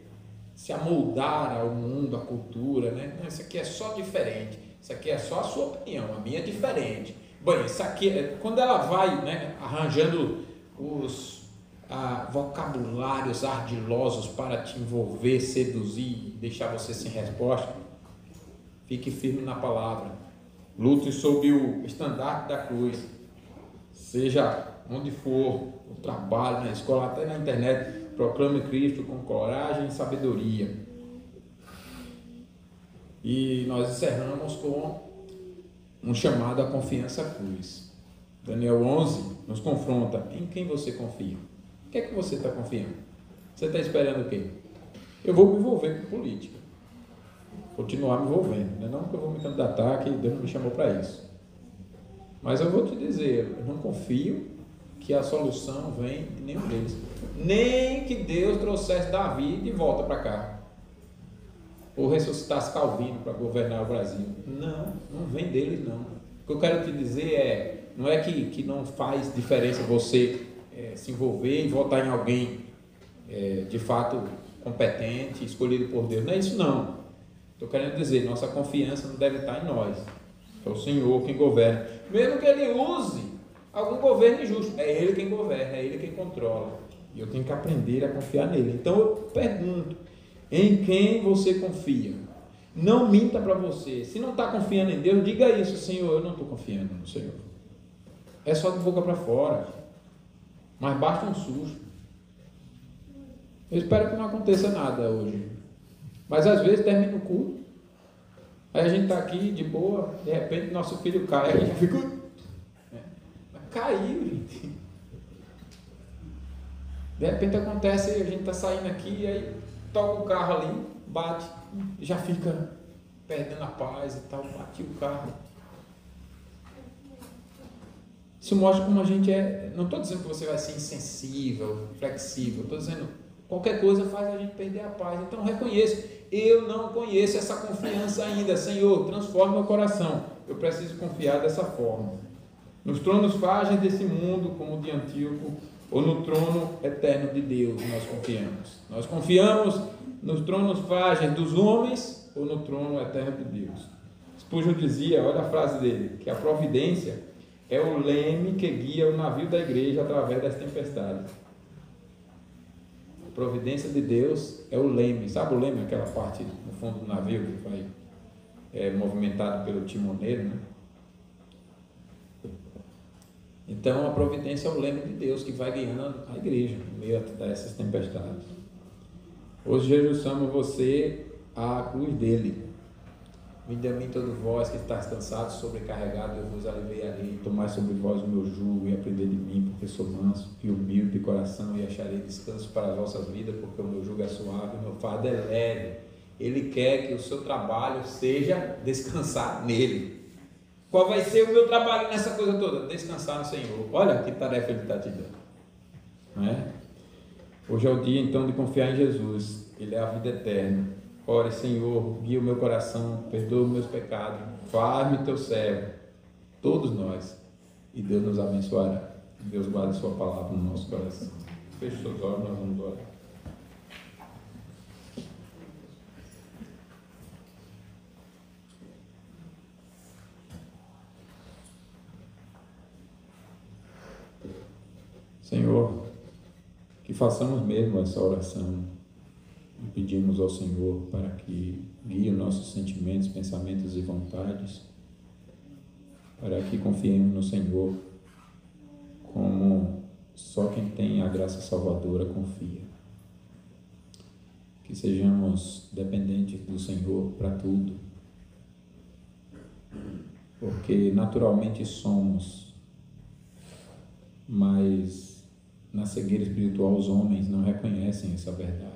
se amoldar ao mundo, à cultura, né? Não, isso aqui é só diferente, isso aqui é só a sua opinião, a minha é diferente. Bom, isso aqui, quando ela vai, né, arranjando os vocabulários ardilosos para te envolver, seduzir, deixar você sem resposta, fique firme na palavra. Lute sob o estandarte da cruz. Seja onde for, no trabalho, na escola, até na internet, proclame Cristo com coragem e sabedoria. E nós encerramos com um chamado à confiança à cruz. Daniel 11 nos confronta: em quem você confia? O que é que você está confiando? Você está esperando o quê? Eu vou me envolver com política, continuar me envolvendo, não é não que eu vou me candidatar, que Deus não me chamou para isso. Mas eu vou te dizer, eu não confio que a solução vem de nenhum deles. Nem que Deus trouxesse Davi de volta para cá, ou ressuscitasse Calvino para governar o Brasil. Não vem deles não. O que eu quero te dizer não é que não faz diferença você se envolver e votar em alguém de fato competente, escolhido por Deus. Não é isso não. Estou querendo dizer, nossa confiança não deve estar em nós. É o Senhor quem governa. Mesmo que Ele use algum governo injusto, é Ele quem governa, é Ele quem controla. E eu tenho que aprender a confiar nele. Então eu pergunto: em quem você confia? Não minta para você. Se não está confiando em Deus, diga isso: Senhor, eu não estou confiando no Senhor. É só de boca para fora. Mas basta um susto. Eu espero que não aconteça nada hoje. Mas às vezes termina o culto, aí a gente está aqui de boa, de repente nosso filho cai, aí a gente fica... Caiu, gente. De repente acontece, a gente está saindo aqui, aí toca o carro ali, bate, já fica perdendo a paz e tal, bate o carro. Isso mostra como a gente é. Não estou dizendo que você vai ser insensível, flexível, estou dizendo Qualquer coisa faz a gente perder a paz. Então reconheça, eu não conheço essa confiança ainda. Senhor, transforme meu coração. Eu preciso confiar dessa forma. Nos tronos frágeis desse mundo, como o de Antíoco, ou no trono eterno de Deus, nós confiamos. Nós confiamos nos tronos frágeis dos homens ou no trono eterno de Deus. Spurgeon dizia, olha a frase dele, que a providência é o leme que guia o navio da igreja através das tempestades. A providência de Deus é o leme. Sabe o leme? Aquela parte no fundo do navio que vai movimentado pelo timoneiro, né? Então a providência é o leme de Deus que vai guiando a igreja no meio dessas tempestades. Hoje Jesus chama você à cruz dele. Vinde a mim todo vós que estáis cansados, sobrecarregados, eu vos aliviarei. Tomai sobre vós o meu jugo e aprendei de mim, porque sou manso e humilde de coração, e acharei descanso para as vossas vidas, porque o meu jugo é suave e o meu fardo é leve. Ele quer que o seu trabalho seja descansar nele. Qual vai ser o meu trabalho nessa coisa toda? Descansar no Senhor. Olha que tarefa Ele está te dando. Não é? Hoje é o dia então de confiar em Jesus. Ele é a vida eterna. Ore, Senhor, guia o meu coração, perdoa os meus pecados, faz-me teu servo, todos nós, e Deus nos abençoará. Deus guarde sua palavra no nosso coração. Feche seus olhos, nós vamos orar. Senhor, que façamos mesmo essa oração e pedimos ao Senhor para que guie os nossos sentimentos, pensamentos e vontades, para que confiemos no Senhor como só quem tem a graça salvadora confia. Que sejamos dependentes do Senhor para tudo, porque naturalmente somos, mas na cegueira espiritual os homens não reconhecem essa verdade.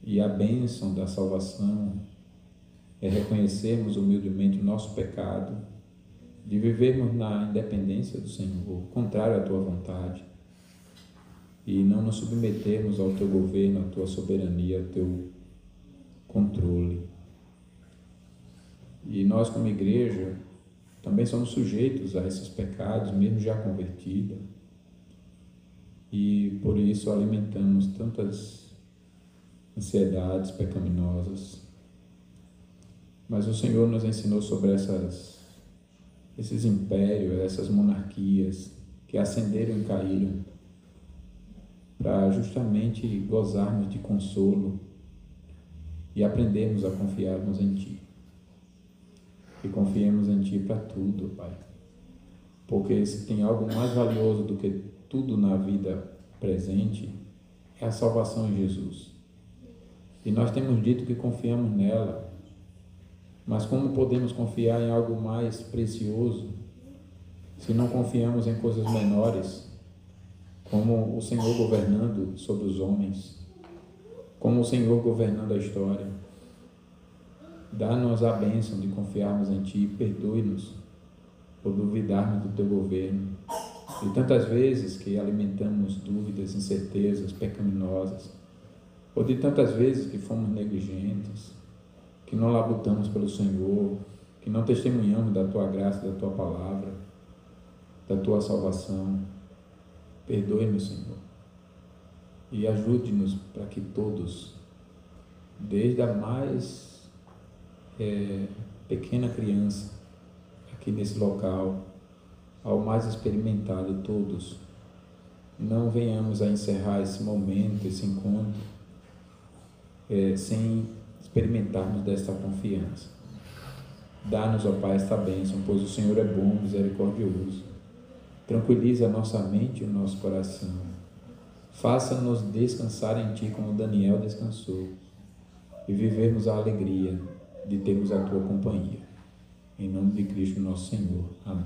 E a bênção da salvação é reconhecermos humildemente o nosso pecado, de vivermos na independência do Senhor, contrário à tua vontade, e não nos submetermos ao teu governo, à tua soberania, ao teu controle. E nós, como igreja, também somos sujeitos a esses pecados, mesmo já convertidos, e por isso alimentamos tantas ansiedades pecaminosas. Mas o Senhor nos ensinou sobre esses impérios, essas monarquias que ascenderam e caíram, para justamente gozarmos de consolo e aprendermos a confiarmos em Ti. Que confiemos em Ti para tudo, Pai. Porque se tem algo mais valioso do que tudo na vida presente, é a salvação em Jesus. E nós temos dito que confiamos nela, mas como podemos confiar em algo mais precioso se não confiamos em coisas menores, como o Senhor governando sobre os homens, como o Senhor governando a história? Dá-nos a bênção de confiarmos em Ti, perdoe-nos por duvidarmos do Teu governo, e tantas vezes que alimentamos dúvidas, incertezas pecaminosas, ou de tantas vezes que fomos negligentes, que não labutamos pelo Senhor, que não testemunhamos da Tua graça, da Tua palavra, da Tua salvação. Perdoe-nos, Senhor, e ajude-nos para que todos, desde a mais pequena criança aqui nesse local, ao mais experimentado, todos, não venhamos a encerrar esse momento, esse encontro, sem experimentarmos desta confiança. Dá-nos, ó Pai, esta bênção, pois o Senhor é bom, misericordioso. Tranquiliza a nossa mente e o nosso coração. Faça-nos descansar em Ti como Daniel descansou, e vivermos a alegria de termos a Tua companhia. Em nome de Cristo nosso Senhor. Amém.